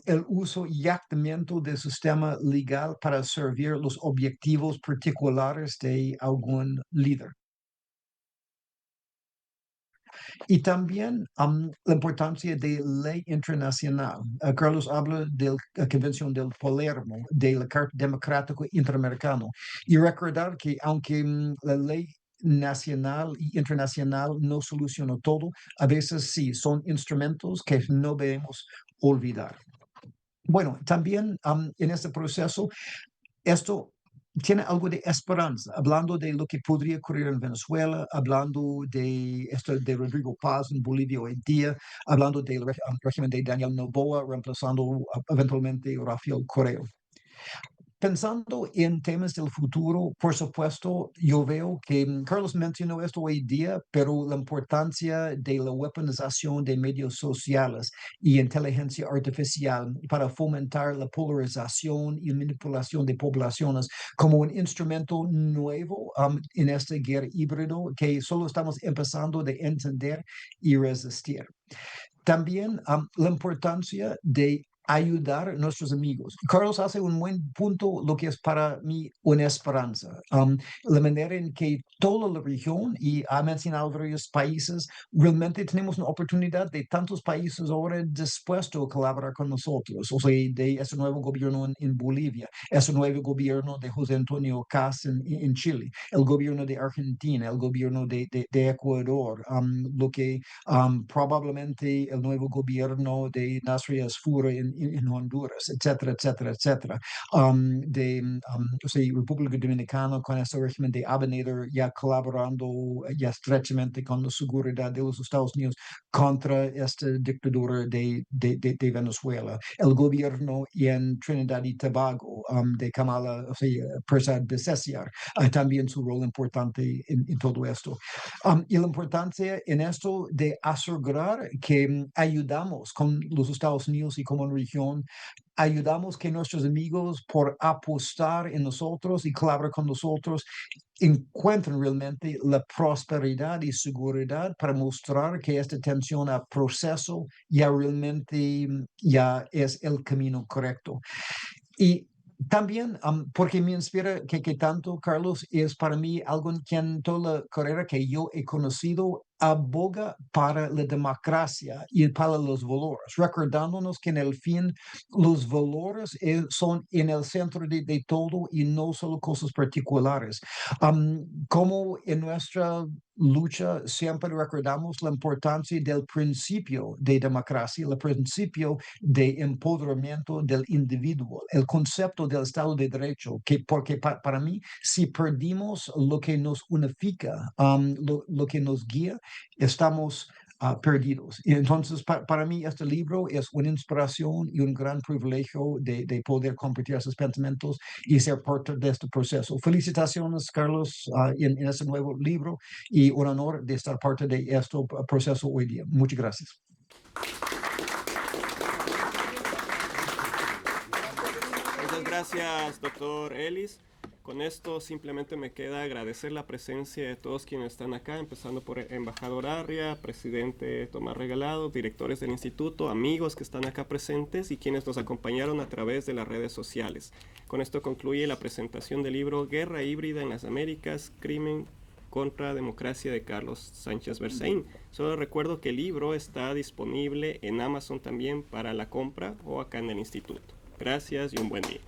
el uso y acatamiento del sistema legal para servir los objetivos particulares de algún líder. Y también la importancia de ley internacional. Carlos habla de la Convención del Palermo, de la Carta Democrática Interamericana. Y recordar que aunque la ley nacional y internacional no soluciona todo, a veces sí, son instrumentos que no debemos olvidar. Bueno, también en este proceso, esto tiene algo de esperanza, hablando de lo que podría ocurrir en Venezuela, hablando de esto de Rodrigo Paz en Bolivia hoy día, hablando del régimen de Daniel Noboa, reemplazando eventualmente Rafael Correa. Pensando en temas del futuro, por supuesto, yo veo que Carlos mencionó esto hoy día, pero la importancia de la weaponización de medios sociales y inteligencia artificial para fomentar la polarización y manipulación de poblaciones como un instrumento nuevo en esta guerra híbrido que solo estamos empezando de entender y resistir. También la importancia de ayudar a nuestros amigos. Carlos hace un buen punto, lo que es para mí una esperanza. La manera en que toda la región, y ha mencionado varios países, realmente tenemos una oportunidad de tantos países ahora dispuestos a colaborar con nosotros. O sea, de ese nuevo gobierno en Bolivia, ese nuevo gobierno de José Antonio Caz en Chile, el gobierno de Argentina, el gobierno de Ecuador, lo que probablemente el nuevo gobierno de Nasri Asfura en en Honduras, etcétera, etcétera, etcétera. O sea, República Dominicana con este régimen de Abinader ya colaborando ya estrechamente con la seguridad de los Estados Unidos contra esta dictadura de Venezuela. El gobierno en Trinidad y Tobago de Kamala, o sea, Persad Becesiar, también su rol importante en todo esto. Y la importancia en esto de asegurar que ayudamos con los Estados Unidos y como región, ayudamos que nuestros amigos por apostar en nosotros y colaborar con nosotros encuentren realmente la prosperidad y seguridad para mostrar que esta atención al proceso ya realmente ya es el camino correcto. Y también, porque me inspira que tanto, Carlos, es para mí algo que en toda la carrera que yo he conocido aboga para la democracia y para los valores, recordándonos que en el fin los valores son en el centro de todo y no solo cosas particulares. Como en nuestra lucha siempre recordamos la importancia del principio de democracia, el principio de empoderamiento del individuo, el concepto del Estado de Derecho, porque para mí, si perdimos lo que nos unifica, lo que nos guía, estamos perdidos. Y entonces, para mí, este libro es una inspiración y un gran privilegio de poder compartir esos pensamientos y ser parte de este proceso. Felicitaciones, Carlos, en este nuevo libro y un honor de estar parte de este proceso hoy día. Muchas gracias. Muchas gracias, doctor Ellis. Con esto simplemente me queda agradecer la presencia de todos quienes están acá, empezando por el embajador Arria, presidente Tomás Regalado, directores del instituto, amigos que están acá presentes y quienes nos acompañaron a través de las redes sociales. Con esto concluye la presentación del libro Guerra Híbrida en las Américas, Crimen contra Democracia de Carlos Sánchez Berzaín. Solo recuerdo que el libro está disponible en Amazon también para la compra o acá en el instituto. Gracias y un buen día.